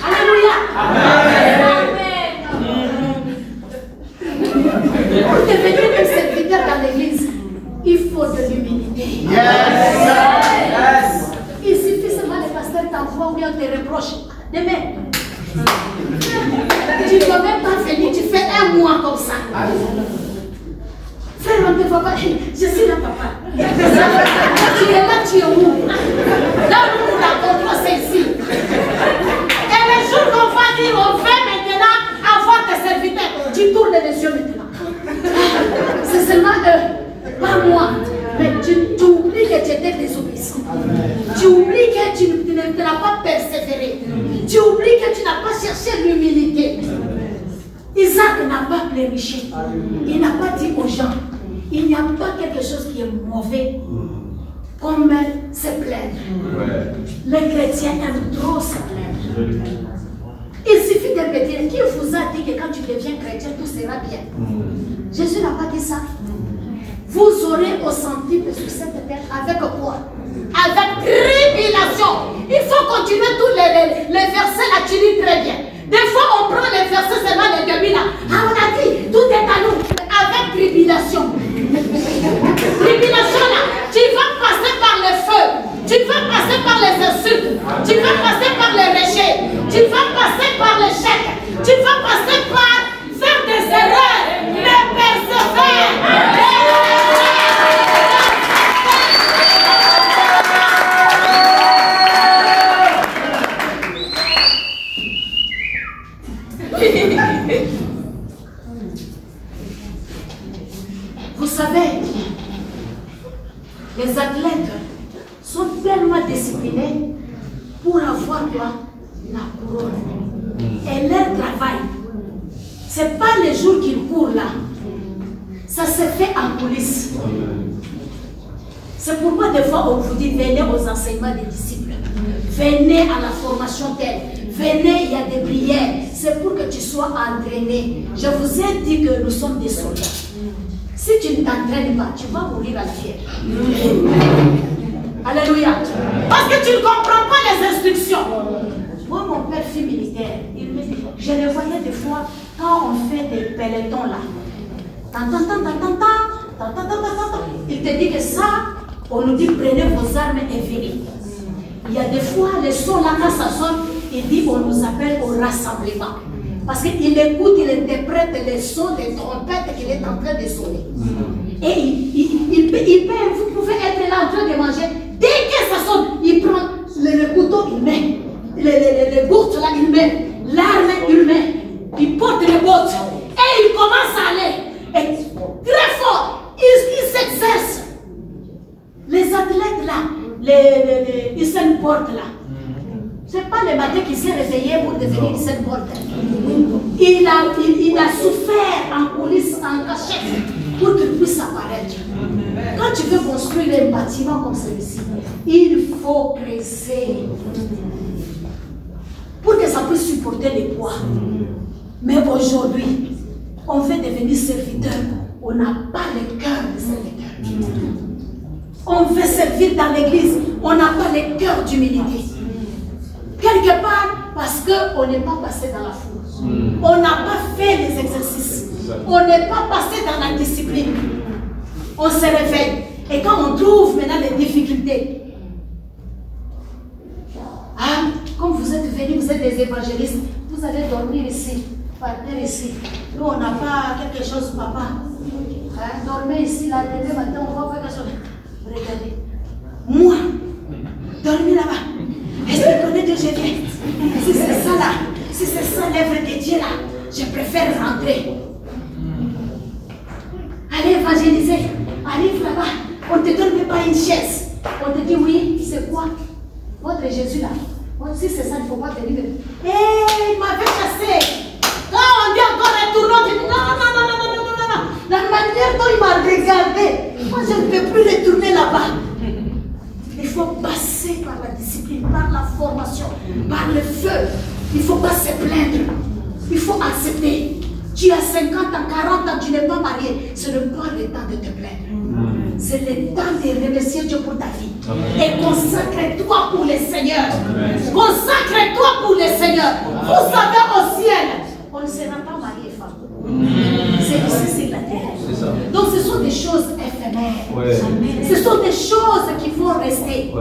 Alléluia. Pour devenir un serviteur dans l'église, il faut de l'humilité. Yes. Il suffit seulement le pasteur t'envoie ou bien te reproche. Demain. Tu dois même pas venir, tu fais un mois comme ça. Frère, on ne te voit pas. Je suis là, papa. Tu es là, tu es où? Là où nous rencontrons, c'est ici. Et le jour qu'on va dire, on fait maintenant avoir des serviteurs, tu tournes les yeux maintenant. C'est seulement eux, pas moi. Mais tu oublies que tu étais désobéissant. Tu oublies que tu n'as pas persévéré. Tu oublies que tu n'as pas cherché l'humilité. Isaac n'a pas pleurniché. Il n'a pas dit aux gens, il n'y a pas quelque chose qui est mauvais comme se plaindre. Les chrétiens aiment trop se plaindre. Il suffit de me dire, qui vous a dit que quand tu deviens chrétien, tout sera bien? Jésus n'a pas dit ça. Vous aurez au centime sur cette terre avec quoi? Avec tribulation. Il faut continuer tous les versets là, tu lis très bien. Des fois, on prend les versets seulement les début là. Ah, on a dit, tout est à nous. Avec tribulation. Tribulation là, tu vas passer par le feu. Tu vas passer par les insultes. Tu vas passer par les rejets. Tu vas passer par l'échec. Tu vas passer par faire des erreurs. Mais persévère. Vous savez, les athlètes sont tellement disciplinés pour avoir quoi? La couronne. Et leur travail, ce n'est pas les jours qu'ils courent là. Ça se fait en coulisses. C'est pourquoi des fois on vous dit venez aux enseignements des disciples. Venez à la formation telle. Venez, il y a des prières. C'est pour que tu sois entraîné. Je vous ai dit que nous sommes des soldats. Si tu ne t'entraînes pas, tu vas mourir à la fièvre. Alléluia. Parce que tu ne comprends pas les instructions. Moi, mon père fut militaire. Je le voyais des fois quand on fait des pelotons là. Il te dit que ça, on nous dit prenez vos armes et venez. Il y a des fois, les sons là, quand ça sonne, il dit on nous appelle au rassemblement. Parce qu'il écoute, il interprète les sons des trompettes qu'il est en train de sonner. Et vous pouvez être là en train de manger. Dès que ça sonne, il prend le couteau, il met. Les bourses là, il met. L'arme, il met. Il porte les bottes. Et il commence à aller. Et très fort. Il s'exerce. Les athlètes là, ils se portent là. Ce n'est pas le matin qui s'est réveillé pour devenir cette porte. Il a souffert en coulisses, en cachette, pour qu'il puisse apparaître. Quand tu veux construire un bâtiment comme celui-ci, il faut creuser pour que ça puisse supporter les poids. Mais aujourd'hui, on veut devenir serviteur. On n'a pas le cœur de serviteur. On veut servir dans l'église. On n'a pas le cœur d'humilité. Quelque part, parce qu'on n'est pas passé dans la foule. On n'a pas fait les exercices. On n'est pas passé dans la discipline. On se réveille. Et quand on trouve maintenant les difficultés, ah, comme vous êtes venus, vous êtes des évangélistes, vous allez dormir ici, par terre ici. Nous, on n'a pas quelque chose, papa. Hein, dormez ici, là, demain matin, on va faire quelque chose. Regardez. Moi, dormir là-bas. Est-ce que je viens, si c'est ça là, si c'est ça l'œuvre de Dieu là, je préfère rentrer. Allez évangéliser, arrive là-bas, on ne te donne même pas une chaise. On te dit oui, c'est quoi? Votre Jésus là. Si c'est ça, il ne faut pas venir. Il m'avait chassé. Quand on dit encore retournons, je dis non. La manière dont il m'a regardé, moi je ne peux plus retourner là-bas. Il faut passer par la discipline, par la formation, par le feu. Il ne faut pas se plaindre. Il faut accepter. Tu as 50 ans, 40 ans, tu n'es pas marié. Ce n'est pas le temps de te plaindre. C'est le temps de remercier Dieu pour ta vie. Et consacre-toi pour le Seigneur. Consacre-toi pour le Seigneur. Vous savez, au ciel, on ne sera pas marié femme. C'est ici, c'est la terre. Donc ce sont des choses éphémères. Ce sont des choses qui vont rester.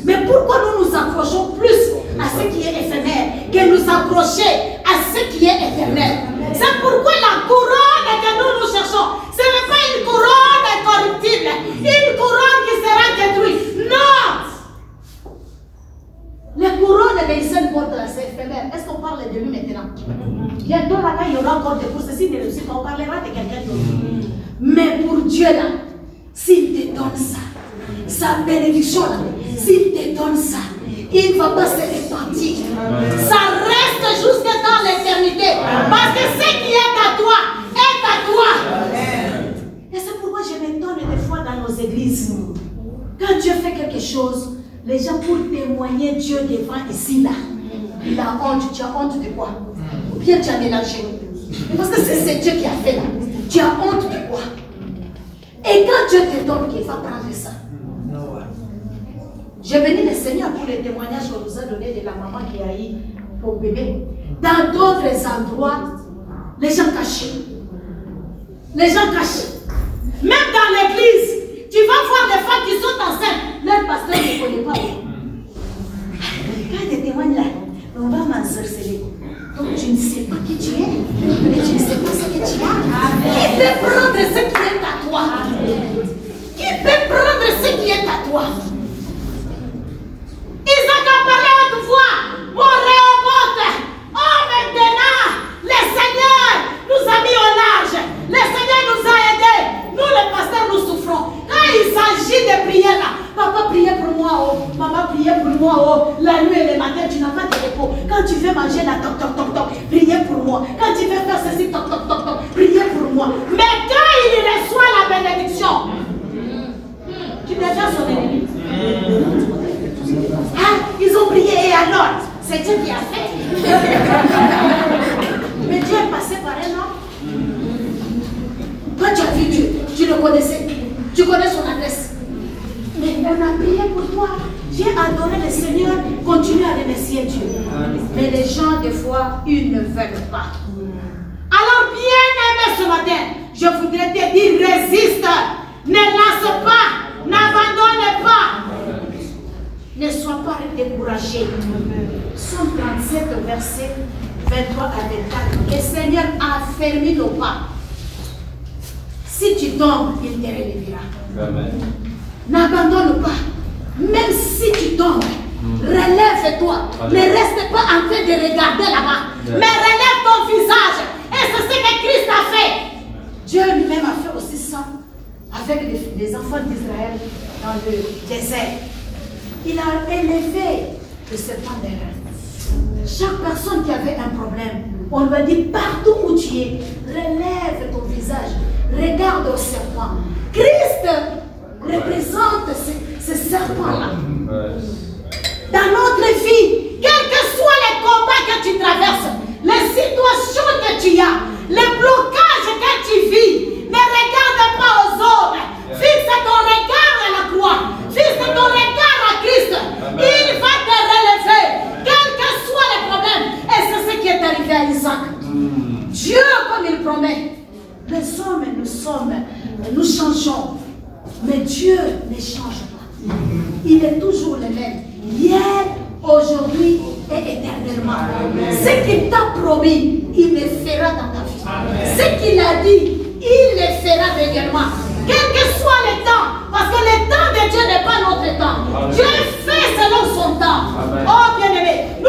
Mais pourquoi nous nous accrochons plus à ce qui est éphémère que nous accrocher à ce qui est éternel? C'est pourquoi la couronne que nous cherchons, ce n'est pas une couronne incorruptible, une couronne qui sera détruite. Non! Les couronnes des saints portent, c'est éphémère. Est-ce qu'on parle de lui maintenant? Bientôt là-bas, il y aura encore des courses. Si ne réussit pas, on parlera de quelqu'un d'autre. Mais pour Dieu là, s'il te donne ça, sa bénédiction là, s'il te donne ça, il ne va pas se repentir. Ça reste jusque dans l'éternité. Parce que ce qui est à toi, est à toi. Et c'est pourquoi je m'étonne des fois dans nos églises. Quand Dieu fait quelque chose, les gens pour témoigner Dieu devant ici, là, il a honte. Tu as honte de quoi? Ou bien tu as mélangé? Parce que c'est Dieu qui a fait là. Tu as honte de quoi? Et quand Dieu te donne, qu'il va prendre ça. J'ai béni le Seigneur pour les témoignages qu'on nous a donné de la maman qui a eu au bébé. Dans d'autres endroits, les gens cachent. Les gens cachent. Même dans l'église, tu vas voir des femmes qui sont enceintes. Leur pasteur ne connaît pas. Quand ils témoignent là, on va m'ensorceler. Donc tu ne sais pas qui tu es, mais tu ne sais pas ce que tu as. Qui peut prendre ce qui est à toi? Qui peut prendre ce qui est à toi? Isaac a parlé à haute voix. Mon Réhoboth. Oh, maintenant, le Seigneur nous a mis au large. Le Seigneur nous a aidés. Nous, les pasteurs, nous souffrons. Quand il s'agit de prier là, papa priez pour moi, oh, maman priez pour moi, oh, la nuit et le matin, tu n'as pas de repos. Quand tu veux manger là, toc, toc, toc, toc, priez pour moi. Quand tu veux faire ceci, toc, toc, toc, toc, priez pour moi. Mais quand il reçoit la bénédiction, tu deviens son ennemi. Ah, ils ont prié et alors, c'est Dieu qui a fait. Mais Dieu est passé par un homme. Toi, tu as vu Dieu, tu le connaissais, tu connais son adresse. Mais on a prié pour toi. J'ai adoré le Seigneur, continue à remercier Dieu. Mais les gens, des fois, ils ne veulent pas. Alors, bien aimé ce matin, je voudrais te dire, résiste, ne lâche pas, n'abandonne pas. Ne sois pas découragé. Psaume 37, verset 23 à 24. Le Seigneur a fermé nos pas. Si tu tombes, il te relèvera. N'abandonne pas. Même si tu tombes, relève-toi. Ne reste pas en train de regarder là-bas. Mais relève ton visage. Et c'est ce que Christ a fait. Dieu lui-même a fait aussi ça avec les enfants d'Israël dans le désert. Il a élevé le serpent d'airain. Chaque personne qui avait un problème, on lui a dit partout où tu es, relève ton visage, regarde au serpent. Christ représente ce serpent-là. Dans notre vie, quels que soient les combats que tu traverses, les situations que tu as, les blocages que tu vis, ne regarde pas aux autres. Fixe ton regard à la croix. Fixe ton regard à Christ. Il va te relever, quels que soient les problèmes. Et c'est ce qui est arrivé à Isaac. Dieu, comme il promet, les hommes, nous changeons. Mais Dieu ne change pas. Il est toujours le même. Hier, aujourd'hui et éternellement. Ce qu'il t'a promis, il le fera dans ta vie. Ce qu'il a dit, il le fera régulièrement. Quel que soit le temps, parce que le temps de Dieu n'est pas notre temps. Dieu fait selon son temps. Oh bien-aimé, nous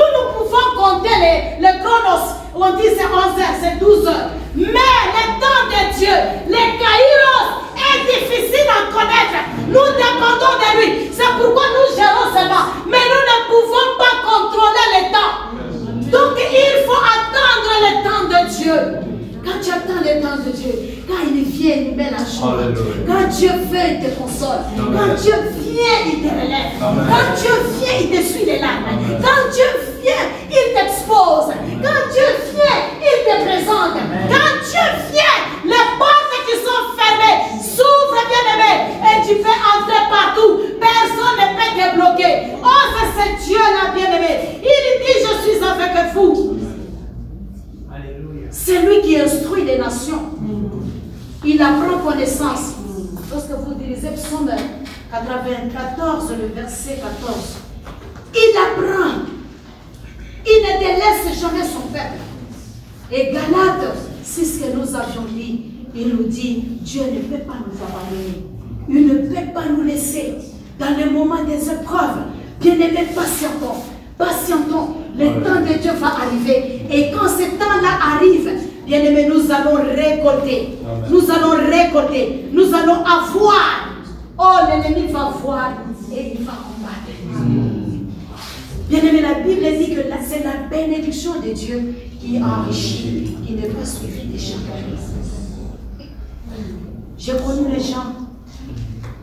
vient, il nous met la joie. Quand Dieu veut, il te console. Quand Dieu vient, il te relève. Quand Dieu vient, il t'essuie les larmes. Quand Dieu vient, il t'expose. Quand Dieu vient, il te présente. Quand Dieu vient, les portes qui sont fermées s'ouvrent, bien-aimé, et tu peux entrer partout. Personne ne peut te bloquer. Oh, c'est ce Dieu-là, bien-aimé. Il dit, je suis avec vous. C'est lui qui instruit les nations. Il apprend connaissance. Lorsque vous lisez Psaume 94, le verset 14, il apprend. Il ne délaisse jamais son peuple. Et Galates, c'est ce que nous avions dit. Il nous dit, Dieu ne peut pas nous abandonner. Il ne peut pas nous laisser dans les moments des épreuves. Bien-aimés, patientons. Patientons. Le temps de Dieu va arriver. Et quand ce temps-là arrive, bien-aimés, nous allons récolter. Amen. Nous allons récolter. Nous allons avoir. Oh, l'ennemi va voir et il va combattre. Bien-aimés, la Bible dit que c'est la bénédiction de Dieu qui enrichit, qui n'est pas suivie des chacun. J'ai connu les gens.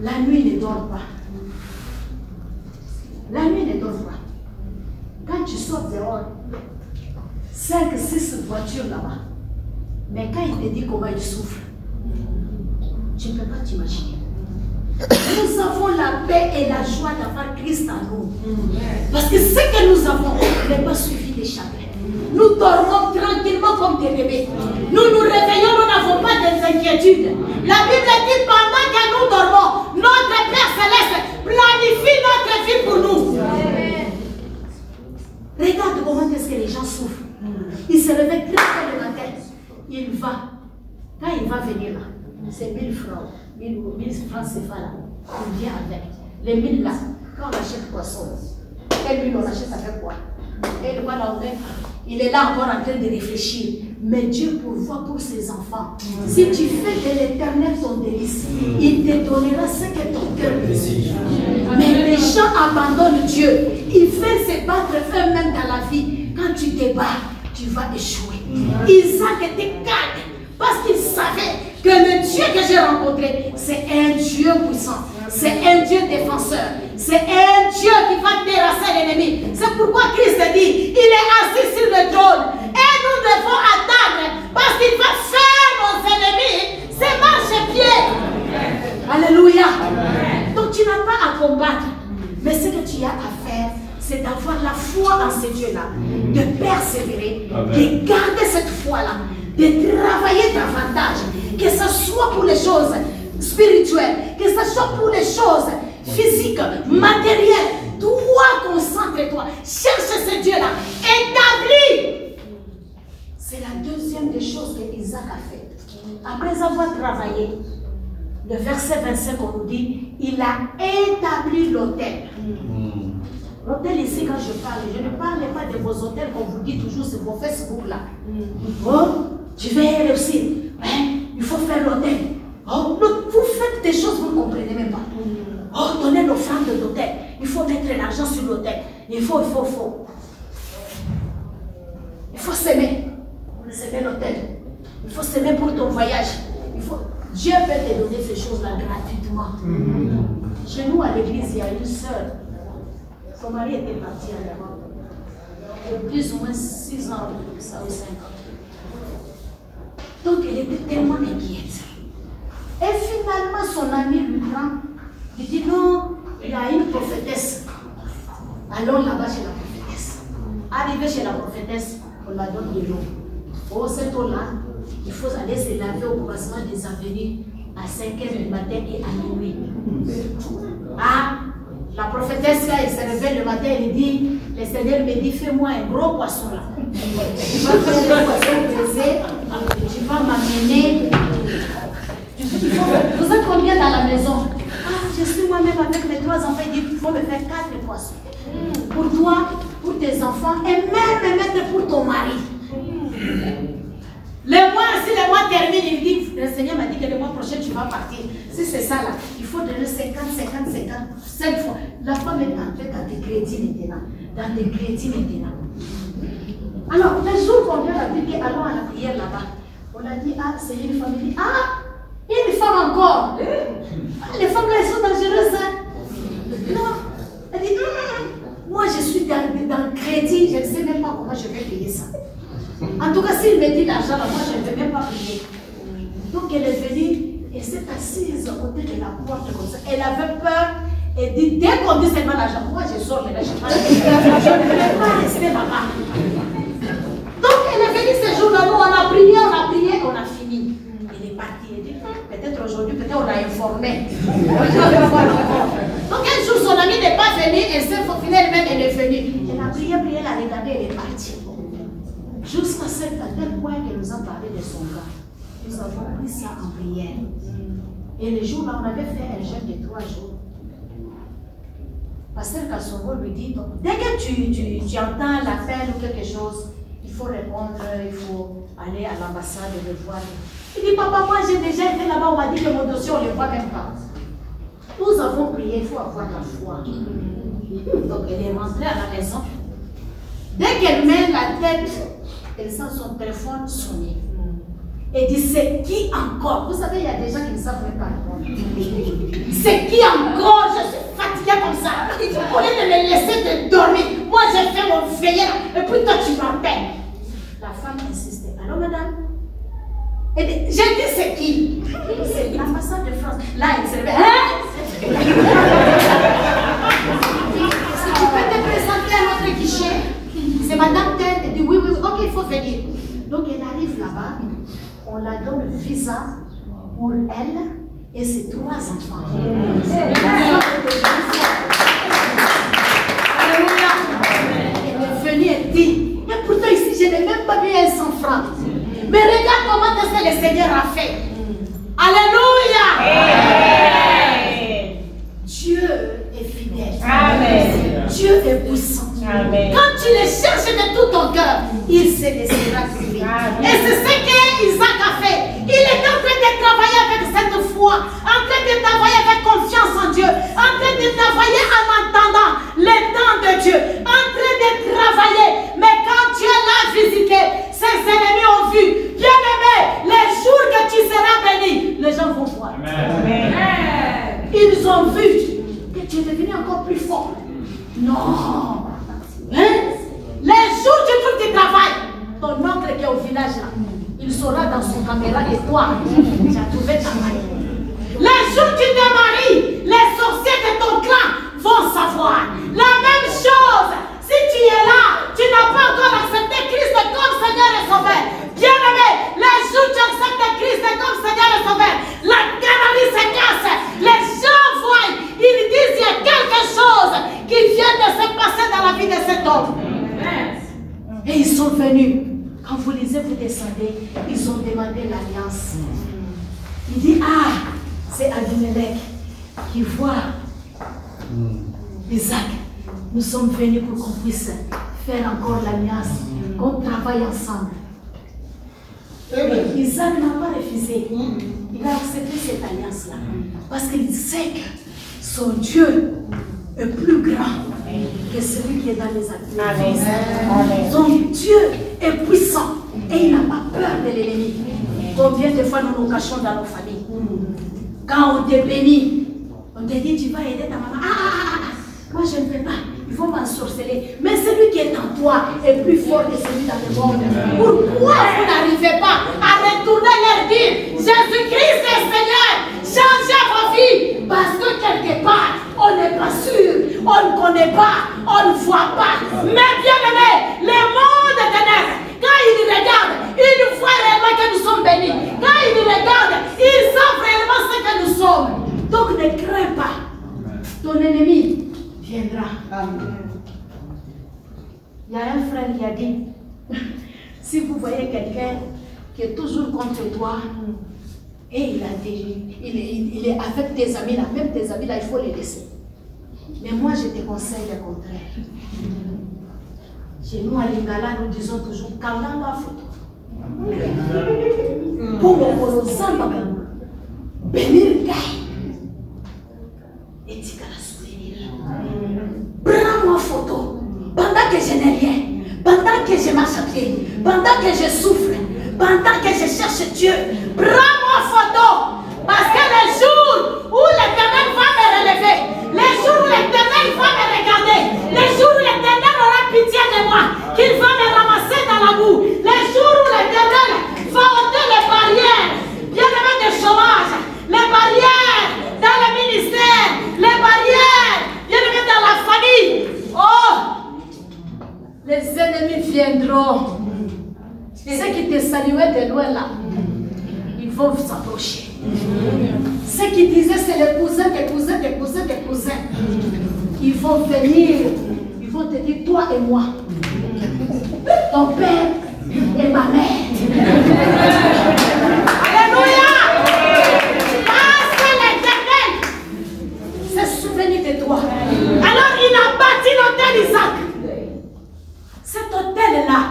La nuit ne dort pas. La nuit ne dort pas. Quand tu sors dehors, 5, 6 voitures là-bas. Mais quand il te dit comment il souffre, tu ne peux pas t'imaginer. Nous avons la paix et la joie d'avoir Christ en nous. Parce que ce que nous avons n'est pas suivi des chagrins. Nous dormons tranquillement comme des bébés. Nous nous réveillons, nous n'avons pas d'inquiétude. La Bible dit pendant que nous dormons, notre Père Céleste planifie notre vie pour nous. Regarde comment est-ce que les gens souffrent. Il se réveille très tôt le matin. Il va. Quand il va venir là, c'est 1000 francs. 1000 francs CFA là. Il vient avec. Les 1000 là, quand on achète poisson, quelle huile on achète avec quoi? Et voilà, il est là encore en train de réfléchir. Mais Dieu pourvoit pour ses enfants. Si tu fais de l'éternel ton délice, il te donnera ce que ton cœur désire. Mais les gens abandonnent Dieu. Ils veulent se battre eux-mêmes dans la vie. Quand tu te bats, tu vas échouer. Isaac était calme parce qu'il savait que le Dieu que j'ai rencontré, c'est un Dieu puissant. C'est un Dieu défenseur. C'est un Dieu qui va terrasser l'ennemi. C'est pourquoi Christ dit, il est assis sur le trône. Et nous devons attendre parce qu'il va faire nos ennemis ses marchepieds. Alléluia. Donc tu n'as pas à combattre. Mais ce que tu as à faire, c'est d'avoir la foi en ce Dieu-là. De persévérer. De garder cette foi-là. De travailler davantage. Que ce soit pour les choses spirituelles. Que ce soit pour les choses physiques, matérielles. Toi, concentre-toi. Cherche ce Dieu-là. Établis. C'est la deuxième des choses que Isaac a fait. Après avoir travaillé, le verset 25, on nous dit, il a établi l'autel. L'autel ici, quand je ne parle pas de vos hôtels qu'on vous dit toujours sur vos Facebook là. Oh, tu veux réussir. Il faut faire l'autel. Oh, vous faites des choses, vous ne comprenez même pas. Oh, donnez l'offrande de l'autel. Il faut mettre l'argent sur l'autel. Il faut. Il faut s'aimer. S'aimer l'autel. Il faut s'aimer pour ton voyage. Dieu peut te donner ces choses-là gratuitement. Chez nous, à l'église, il y a une sœur. Son mari était parti en Europe. Il y a plus ou moins 6 ans, ça ou 5 ans. Donc, elle était tellement inquiète. Et finalement, son ami lui prend. Il dit non, il y a une prophétesse. Allons là-bas chez la prophétesse. Arrivé chez la prophétesse, on la donne de l'eau. Oh, cette eau-là, il faut aller se laver au croisement des avenues à 5h du matin et à minuit. Ah, la prophétesse, là, elle se réveille le matin, elle dit, le Seigneur me dit, fais-moi un gros poisson là. Tu vas faire un poisson brisé, tu vas m'amener. Vous êtes combien dans la maison? Ah, je suis moi-même avec mes 3 enfants, il dit, il faut me faire 4 poissons. Pour toi, pour tes enfants, et même mettre pour ton mari. Le mois termine, il dit, le Seigneur m'a dit que le mois prochain tu vas partir. Si c'est ça là, il faut donner 50, 5 fois. La femme est entrée dans tes crédits maintenant. Alors, le jour qu'on vient la Bible, allons à la prière là-bas. On a dit, ah, c'est une famille. Ah, une encore. Les femmes là, elles sont dangereuses. Hein? Non. Elle dit, moi je suis dans le crédit, je ne sais même pas comment je vais payer ça. En tout cas, s'il me dit l'argent, moi je ne vais même pas payer. Donc elle est venue et s'est assise au côté de la porte comme ça. Elle avait peur. Et dit, dès qu'on dit seulement l'argent, moi je sors de là, je ne vais pas rester là-bas. Donc elle est venue ce jour-là, nous on a prié, on a fini. Elle est partie, elle dit, peut-être aujourd'hui, peut-être on a informé. Donc un jour son amie n'est pas venue, elle s'est faufilée elle-même, elle est venue. Elle a prié, elle a regardé, elle est partie. Jusqu'à tel point qu'elle nous a parlé de son gars. Nous avons pris ça en prière. Et le jour-là, on avait fait un jeûne de 3 jours. Pasteur Kassongo lui dit, donc, dès que tu entends l'appel ou quelque chose, il faut répondre, il faut aller à l'ambassade et le voir. Il dit, papa, moi j'ai déjà été là-bas, on m'a dit que mon dossier, on ne le voit même pas. Nous avons prié, il faut avoir la foi. Donc elle est rentrée à la maison. Dès qu'elle met la tête, elle sent son téléphone sonner. Elle dit, c'est qui encore? Vous savez, il y a des gens qui ne savent même pas répondre. C'est qui encore? Je suis fatiguée comme ça. Au lieu de me laisser te dormir, moi j'ai fait mon veilleur et puis toi tu m'appelles. La femme insistait. Allô madame? Elle dit, j'ai dit c'est qui? C'est l'ambassade de France. Là, elle se réveille. Est-ce que tu peux te présenter à notre guichet? C'est madame Ted. Elle dit oui, ok, il faut venir. Donc elle arrive là-bas. On la donne le visa pour elle et ses 3 enfants. Alléluia. Elle est venue et dit, mais pourtant ici je n'ai même pas vu un 100 francs. Mais regarde comment est-ce que le Seigneur a fait. Alléluia. Dieu est fidèle. Amen. Dieu est puissant. Amen. Quand tu le cherches de tout ton cœur, il se laissera trouver. Et c'est ce qu'Isaac a fait. Il est en train de travailler avec cette foi, en train de travailler avec confiance en Dieu, en train de travailler en entendant les temps de Dieu, en train de travailler. Mais quand Dieu l'a visité, ses ennemis ont vu. Bien-aimé, les jours que tu seras béni, les gens vont voir. Amen. Ils ont vu que tu es devenu encore plus fort. Non. Hein? Les jours du truc du travail, ton oncle qui est au village là, il sera dans son caméra et toi, tu as trouvé ta mari. Les jours du te maries, les sorciers de ton clan vont savoir. La même chose, si tu es là, tu n'as pas encore accepté Christ comme Seigneur et Sauveur. Bien-aimé, les jours où tu acceptes Christ comme Seigneur et Sauveur, la galerie se casse, les gens voient, ils disent il y a quelque chose qui vient de se passer dans la vie de cet homme. Et ils sont venus. Quand vous lisez, vous descendez, ils ont demandé l'alliance. Il dit, ah, c'est Abimelech qui voit Isaac. Nous sommes venus pour qu'on puisse faire encore l'alliance, qu'on travaille ensemble. Et Isaac n'a pas refusé. Il a accepté cette alliance-là. Parce qu'il sait que son Dieu est plus grand que celui qui est dans les alliances. Donc Dieu est puissant et il n'a pas peur de l'ennemi. Combien de fois nous nous cachons dans nos familles? Quand on te bénit, on te dit tu vas aider ta maman. Moi je ne peux pas, il faut m'ensorceler. Mais celui qui est en toi est plus fort que celui dans le monde. Pourquoi vous n'arrivez pas à retourner leur dire Jésus-Christ est Seigneur, changez vos vies? Parce que quelque part, on n'est pas sûr, on ne connaît pas, on ne voit pas. Mais bien aimé, le monde des ténèbres, quand ils regardent, ils voient réellement que nous sommes bénis. Quand ils regardent, ils savent réellement ce que nous sommes. Donc ne crains pas. Ton ennemi viendra. Il y a un frère qui a dit, si vous voyez quelqu'un qui est toujours contre toi, et il est avec tes amis là, même tes amis là, il faut les laisser. Mais moi, je te conseille le contraire. Chez nous, à Lingala, nous disons toujours Kalanga photo. Pour le Zamba, bénir Gaï. Et tu vas la soutenir. Prends-moi photo. Pendant que je n'ai rien, pendant que je marche à pied, pendant que je souffre, pendant que je cherche Dieu, prends-moi photo. Parce que le jour Non. Ceux qui te saluaient de loin là, ils vont s'approcher. Ceux qui disaient c'est les cousins, tes cousins, tes cousins, tes cousins, ils vont venir, ils vont te dire toi et moi, ton père et ma mère. Alléluia! Parce que l'Éternel s'est souvenu de toi. Alors il a bâti l'autel Isaac. Cet autel-là,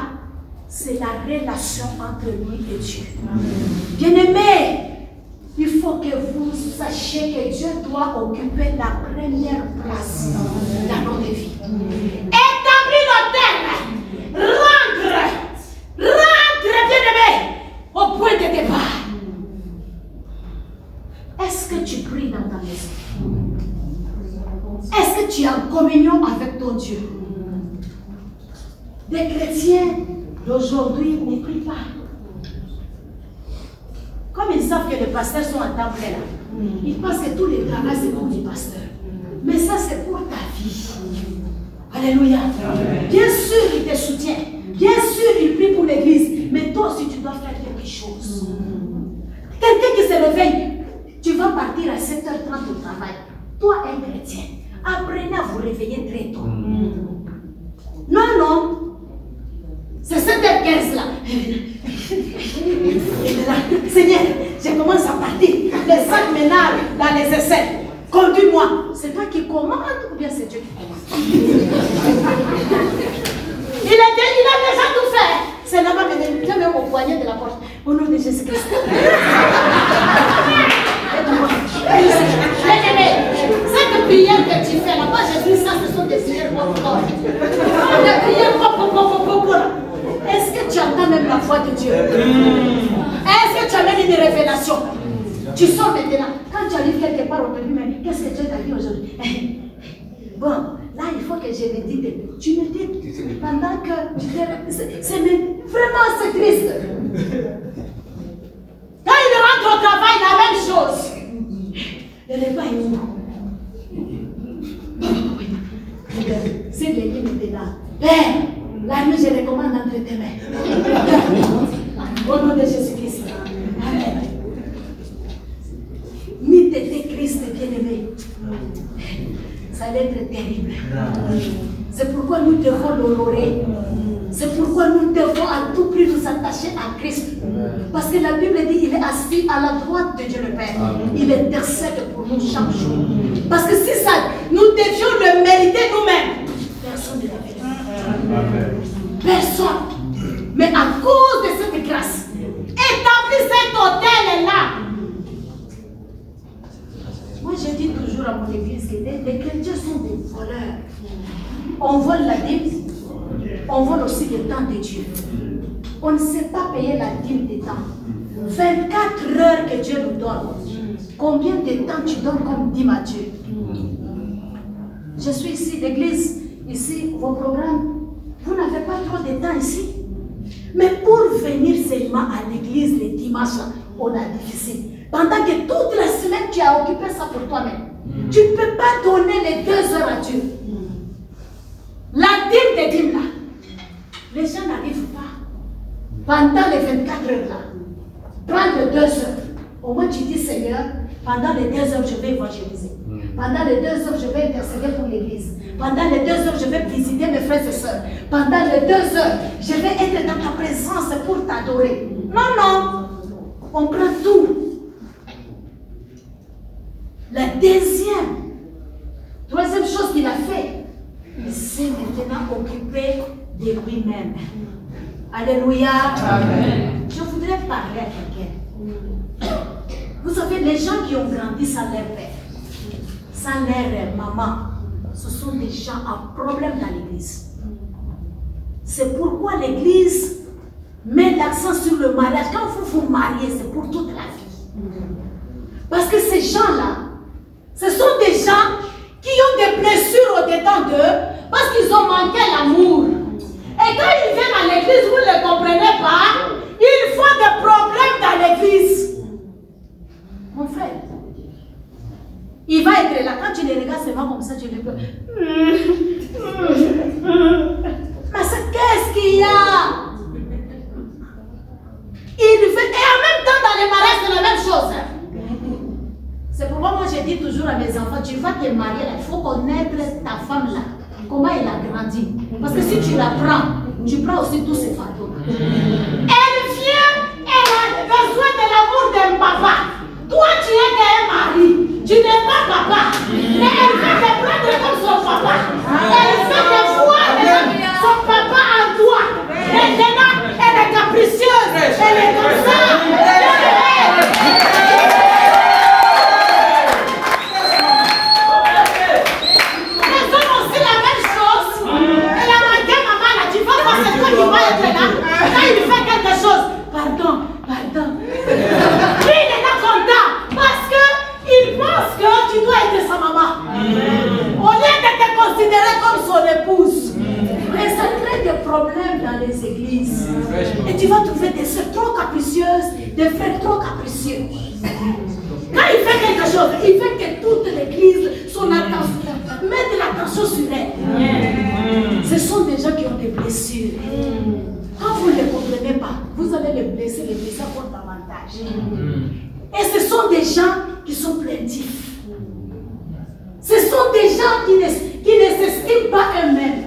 c'est la relation entre lui et Dieu. Bien-aimés, il faut que vous sachiez que Dieu doit occuper la première place dans notre vie. Établir l'autel, rendre, bien-aimé, au point de départ. Est-ce que tu pries dans ta maison? Est-ce que tu es en communion avec ton Dieu? Des chrétiens d'aujourd'hui ne prient pas. Comme ils savent que les pasteurs sont en temps plein là, ils pensent que tous les travaux c'est pour les pasteurs. Mais ça c'est pour ta vie. Alléluia. Bien sûr il te soutient. Bien sûr il prie pour l'église. Mais toi aussi tu dois faire quelque chose. Quelqu'un qui se réveille, tu vas partir à 7h30 au travail. Toi un chrétien, apprenez à vous réveiller très tôt. Non, non. C'est 7h15 là. Seigneur, je commence à partir. Les sacs ménage dans les essais. Conduis-moi. C'est toi qui commande ou bien c'est Dieu qui commande? Il a déjà tout fait. C'est là-bas, mais même au poignet de la porte. Au nom de Jésus-Christ. Cette prière que tu fais là-bas, j'ai vu ça, ce sont des prières pour des prières pour. Est-ce que tu entends même la voix de Dieu? Est-ce que tu as même une révélation? Tu sors maintenant. Quand tu arrives quelque part au début, mais qu'est-ce que Dieu t'a dit aujourd'hui? Bon, là, il faut que je me dise. Tu me dis pendant que tu c'est vraiment c'est triste. Quand il rentre au travail, la même chose. Le repas est où? C'est l'église était là. Père, la nuit, je recommande entre tes mains. Au nom de Jésus-Christ. Amen. Ni t'étais Christ bien-aimé. Ça allait être terrible. C'est pourquoi nous devons l'honorer. C'est pourquoi nous devons à tout prix nous attacher à Christ. Parce que la Bible dit qu'il est assis à la droite de Dieu le Père. Il intercède pour nous chaque jour. Parce que si ça, nous devions le mériter nous-mêmes, personne ne le mérite. Personne. Mais à cause de cette grâce, établis cet autel-là. Moi, je dis toujours à mon église que les chrétiens sont des voleurs. On vole la dîme, on vole aussi le temps de Dieu. On ne sait pas payer la dîme des temps. 24 heures que Dieu nous donne. Combien de temps tu donnes comme dîme à Dieu? Je suis ici, l'église, ici, vos programmes. Vous n'avez pas trop de temps ici. Mais pour venir seulement à l'église les dimanches, on a difficile. Pendant que toute la semaine, tu as occupé ça pour toi-même. Tu ne peux pas donner les 2 heures à Dieu. La dîme des dîmes là, les gens n'arrivent pas. Pendant les 24 heures là, prendre 2 heures. Au moins tu dis Seigneur, pendant les 2 heures je vais évangéliser. Pendant les 2 heures je vais intercéder pour l'église. Pendant les 2 heures je vais visiter mes frères et sœurs. Pendant les 2 heures je vais être dans ta présence pour t'adorer. Non, non, on prend tout. La troisième chose qu'il a fait, il s'est maintenant occupé de lui-même. Alléluia. Amen. Je voudrais parler à quelqu'un. Vous savez, les gens qui ont grandi sans leur père, sans leur maman, ce sont des gens à problème dans l'église. C'est pourquoi l'église met l'accent sur le mariage. Quand vous vous mariez, c'est pour toute la vie. Parce que ces gens-là, ce sont des gens qui ont des blessures au-dedans d'eux parce qu'ils ont manqué l'amour. Et quand ils viennent à l'église, vous ne les comprenez pas, ils font des problèmes dans l'église. Mon frère, il va être là. Quand tu les regardes seulement comme ça, tu les peux. Mais qu'est-ce qu'il y a? C'est pourquoi moi je dis toujours à mes enfants, tu vas te marier, il faut connaître ta femme là, comment elle a grandi. Parce que si tu la prends, tu prends aussi tous ses fantômes. Elle vient, elle a besoin de l'amour d'un papa. Toi tu es un mari, tu n'es pas papa. Mais elle veut te prendre comme son papa. Elle veut te voir son papa en toi. Maintenant, elle est capricieuse, elle est comme ça. Pardon. Lui, il est là content parce qu'il pense que tu dois être sa maman. Au lieu de te considérer comme son épouse. Et ça crée des problèmes dans les églises. Et tu vas trouver des sœurs trop capricieuses, des frères trop capricieux. Quand il fait quelque chose, il veut que toute l'église, son attention, mette l'attention sur elle. Ce sont des gens qui ont des blessures. Quand vous ne les comprenez pas, vous allez les blesser encore davantage. Et ce sont des gens qui sont plaintifs. Ce sont des gens qui ne s'estiment pas eux-mêmes.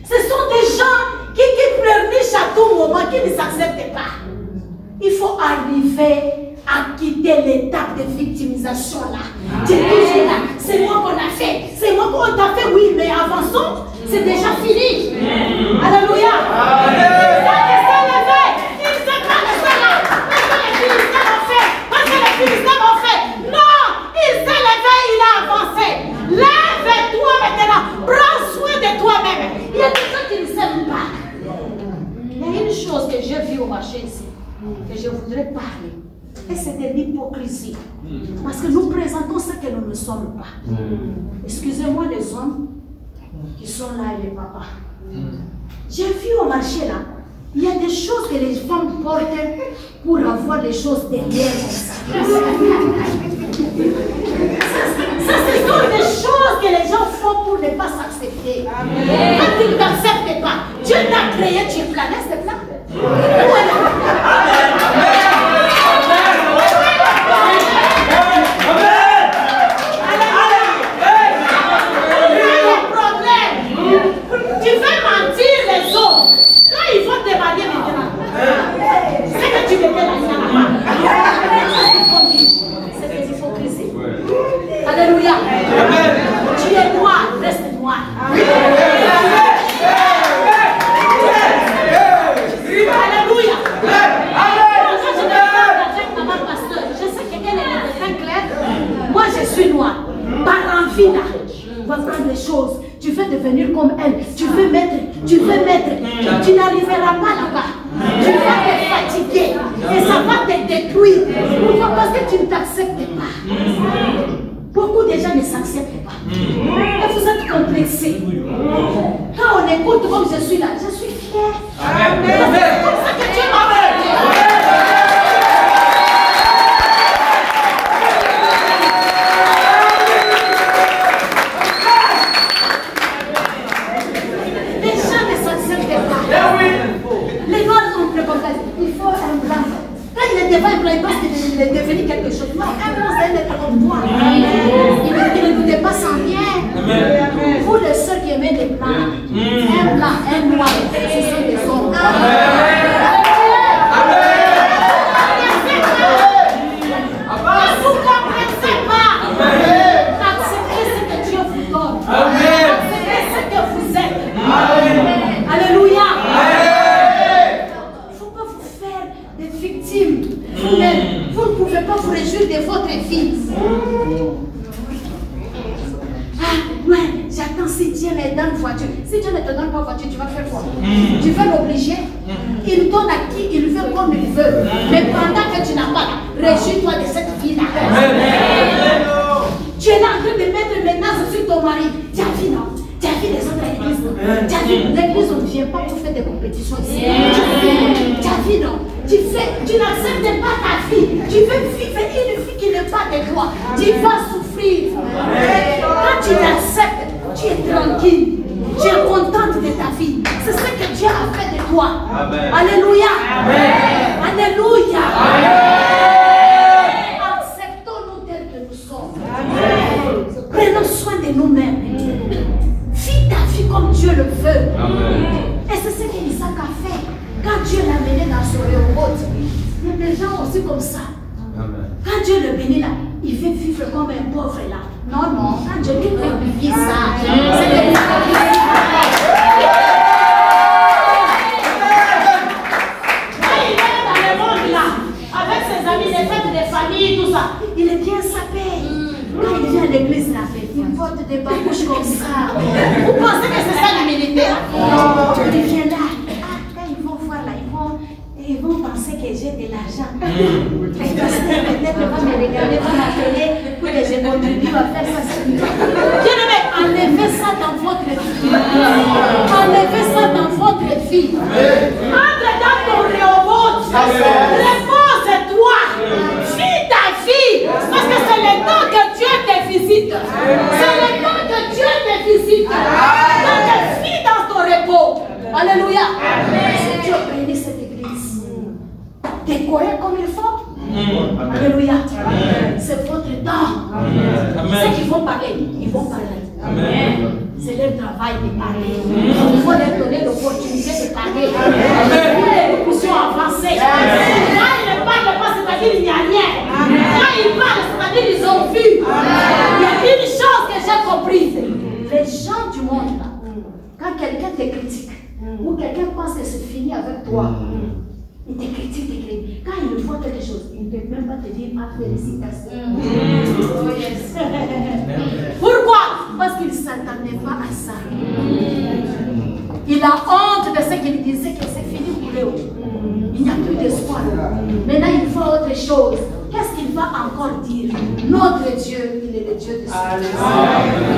Ce sont des gens qui pleurnichent à tout moment, qui ne s'acceptent pas. Il faut arriver à quitter l'étape de victimisation là. Tu es toujours là. C'est moi qu'on a fait. C'est moi qu'on t'a fait, oui, mais avançons. C'est déjà fini. Alléluia. Lève-toi maintenant, prends soin de toi-même. Il y a des gens qui ne s'aiment pas. Il y a une chose que j'ai vue au marché ici, que je voudrais parler, et c'est de l'hypocrisie. Parce que nous présentons ce que nous ne sommes pas. Excusez-moi les hommes qui sont là et les papas. J'ai vu au marché là, il y a des choses que les femmes portent pour avoir les choses derrière comme ça. Ça, ce sont des choses que les gens font pour ne pas s'accepter. Quand tu ne t'acceptes pas, Dieu t'a créé, tu es plat. Laisse-le plat. Tu veux mentir les hommes. Quand il faut te marier maintenant, c'est que tu l'étais là. C'est des hypocrisies. Alléluia. Tu es noir, reste noir. Alléluia. Quand je me parle avec maman pasteur, je sais qu'elle est très claire. Moi je suis noire. Par envie là, on va prendre les choses. Tu veux devenir comme elle. Tu veux mettre. Tu n'arriveras pas là-bas. Tu vas te fatiguer. Et ça va te détruire. Pourquoi? Parce que tu ne t'acceptes pas. Beaucoup de gens ne s'acceptent pas. Et vous êtes complexés. Quand on écoute comme je suis là, je suis fière. C'est comme ça que Dieu m'a fait. Il est devenu quelque chose. Non, un blanc, c'est un être comme toi. Il ne nous dépasse en rien. Vous, les sœurs qui aimez les blancs, un blanc, un noir, ce sont des hommes. Vous ne comprenez pas. Acceptez ce que Dieu vous donne. Acceptez ce que vous êtes. Alléluia. Il ne faut pas vous faire des victimes. Mais vous ne pouvez pas vous réjouir de votre vie. Ah, ouais, j'attends si Dieu me donne voiture. Si Dieu ne te donne pas voiture, tu vas faire quoi? Tu vas l'obliger. Il donne à qui il veut comme il veut. Mais pendant que tu n'as pas, réjouis-toi de cette vie-là. Tu es là en train de mettre menace sur ton mari. Tu as vu, non? Tu as vu les autres à l'église, non? Tu as vu, l'église, on ne vient pas pour faire des compétitions ici. Tu as vu, non? Tu n'acceptes pas ta fille. Tu veux vivre une vie qui n'est pas de toi. Tu vas souffrir. Quand tu l'acceptes, tu es tranquille. Tu es contente de ta vie. C'est ce que Dieu a fait de toi. Amen. Alléluia. Amen. Alléluia. Acceptons-nous tels que nous sommes. sommes. Prenons soin de nous-mêmes. Vis ta vie comme Dieu le veut. Et c'est ce qu'Isaac a fait. Quand Dieu l'a mené dans son révolte, il y a des gens aussi comme ça. Quand Dieu le bénit là, il veut vivre comme un pauvre là. Non, non, quand Dieu dit que vit ça, c'est le Quand il est dans le monde là, avec ses amis, les fêtes des familles, tout ça, il est bien sapé. Quand il vient à l'église là, il porte des babouches comme ça. Vous pensez que c'est ça l'humilité? Non, il vient là. Quand ils vont voir là, ils vont penser que j'ai de l'argent. Peut-être va me regarder, va m'appeler pour que je contribue à faire ça. Bien-aimé, enlevez ça dans votre vie. Enlevez ça dans votre vie. Entre dans ton révolte. Repose-toi. Vis ta vie. Parce que c'est le temps que Dieu te visite. C'est le temps que Dieu te visite. Donc vis dans ton repos. Alléluia. Dieu bénit cette église. Décorez comme il faut. Alléluia. C'est votre temps. Ceux qui vont parler, ils vont parler. C'est leur travail de parler. Il faut leur donner l'opportunité de parler. Pour que nous puissions avancer. Quand ils ne parlent pas, c'est-à-dire il n'y a rien. Quand ils parlent, c'est-à-dire ils ont vu. Il y a une chose que j'ai comprise. Les gens du monde, là, quand quelqu'un te critique, ou quelqu'un pense que c'est fini avec toi, il te critique, Quand il voit quelque chose, il ne peut même pas te dire félicitations. Oh yes. Pourquoi? Parce qu'il ne s'attendait pas à ça. Il a honte de ce qu'il disait que c'est fini pour eux. Il n'y a plus d'espoir. Maintenant, il faut autre chose. Qu'est-ce qu'il va encore dire? Notre Dieu, il est le Dieu de ce monde.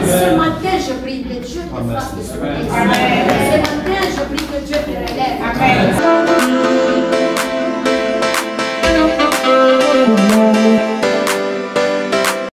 Ce matin, je prie que Dieu te fasse de ce monde. Ce matin, je prie que Dieu te relève. Amen.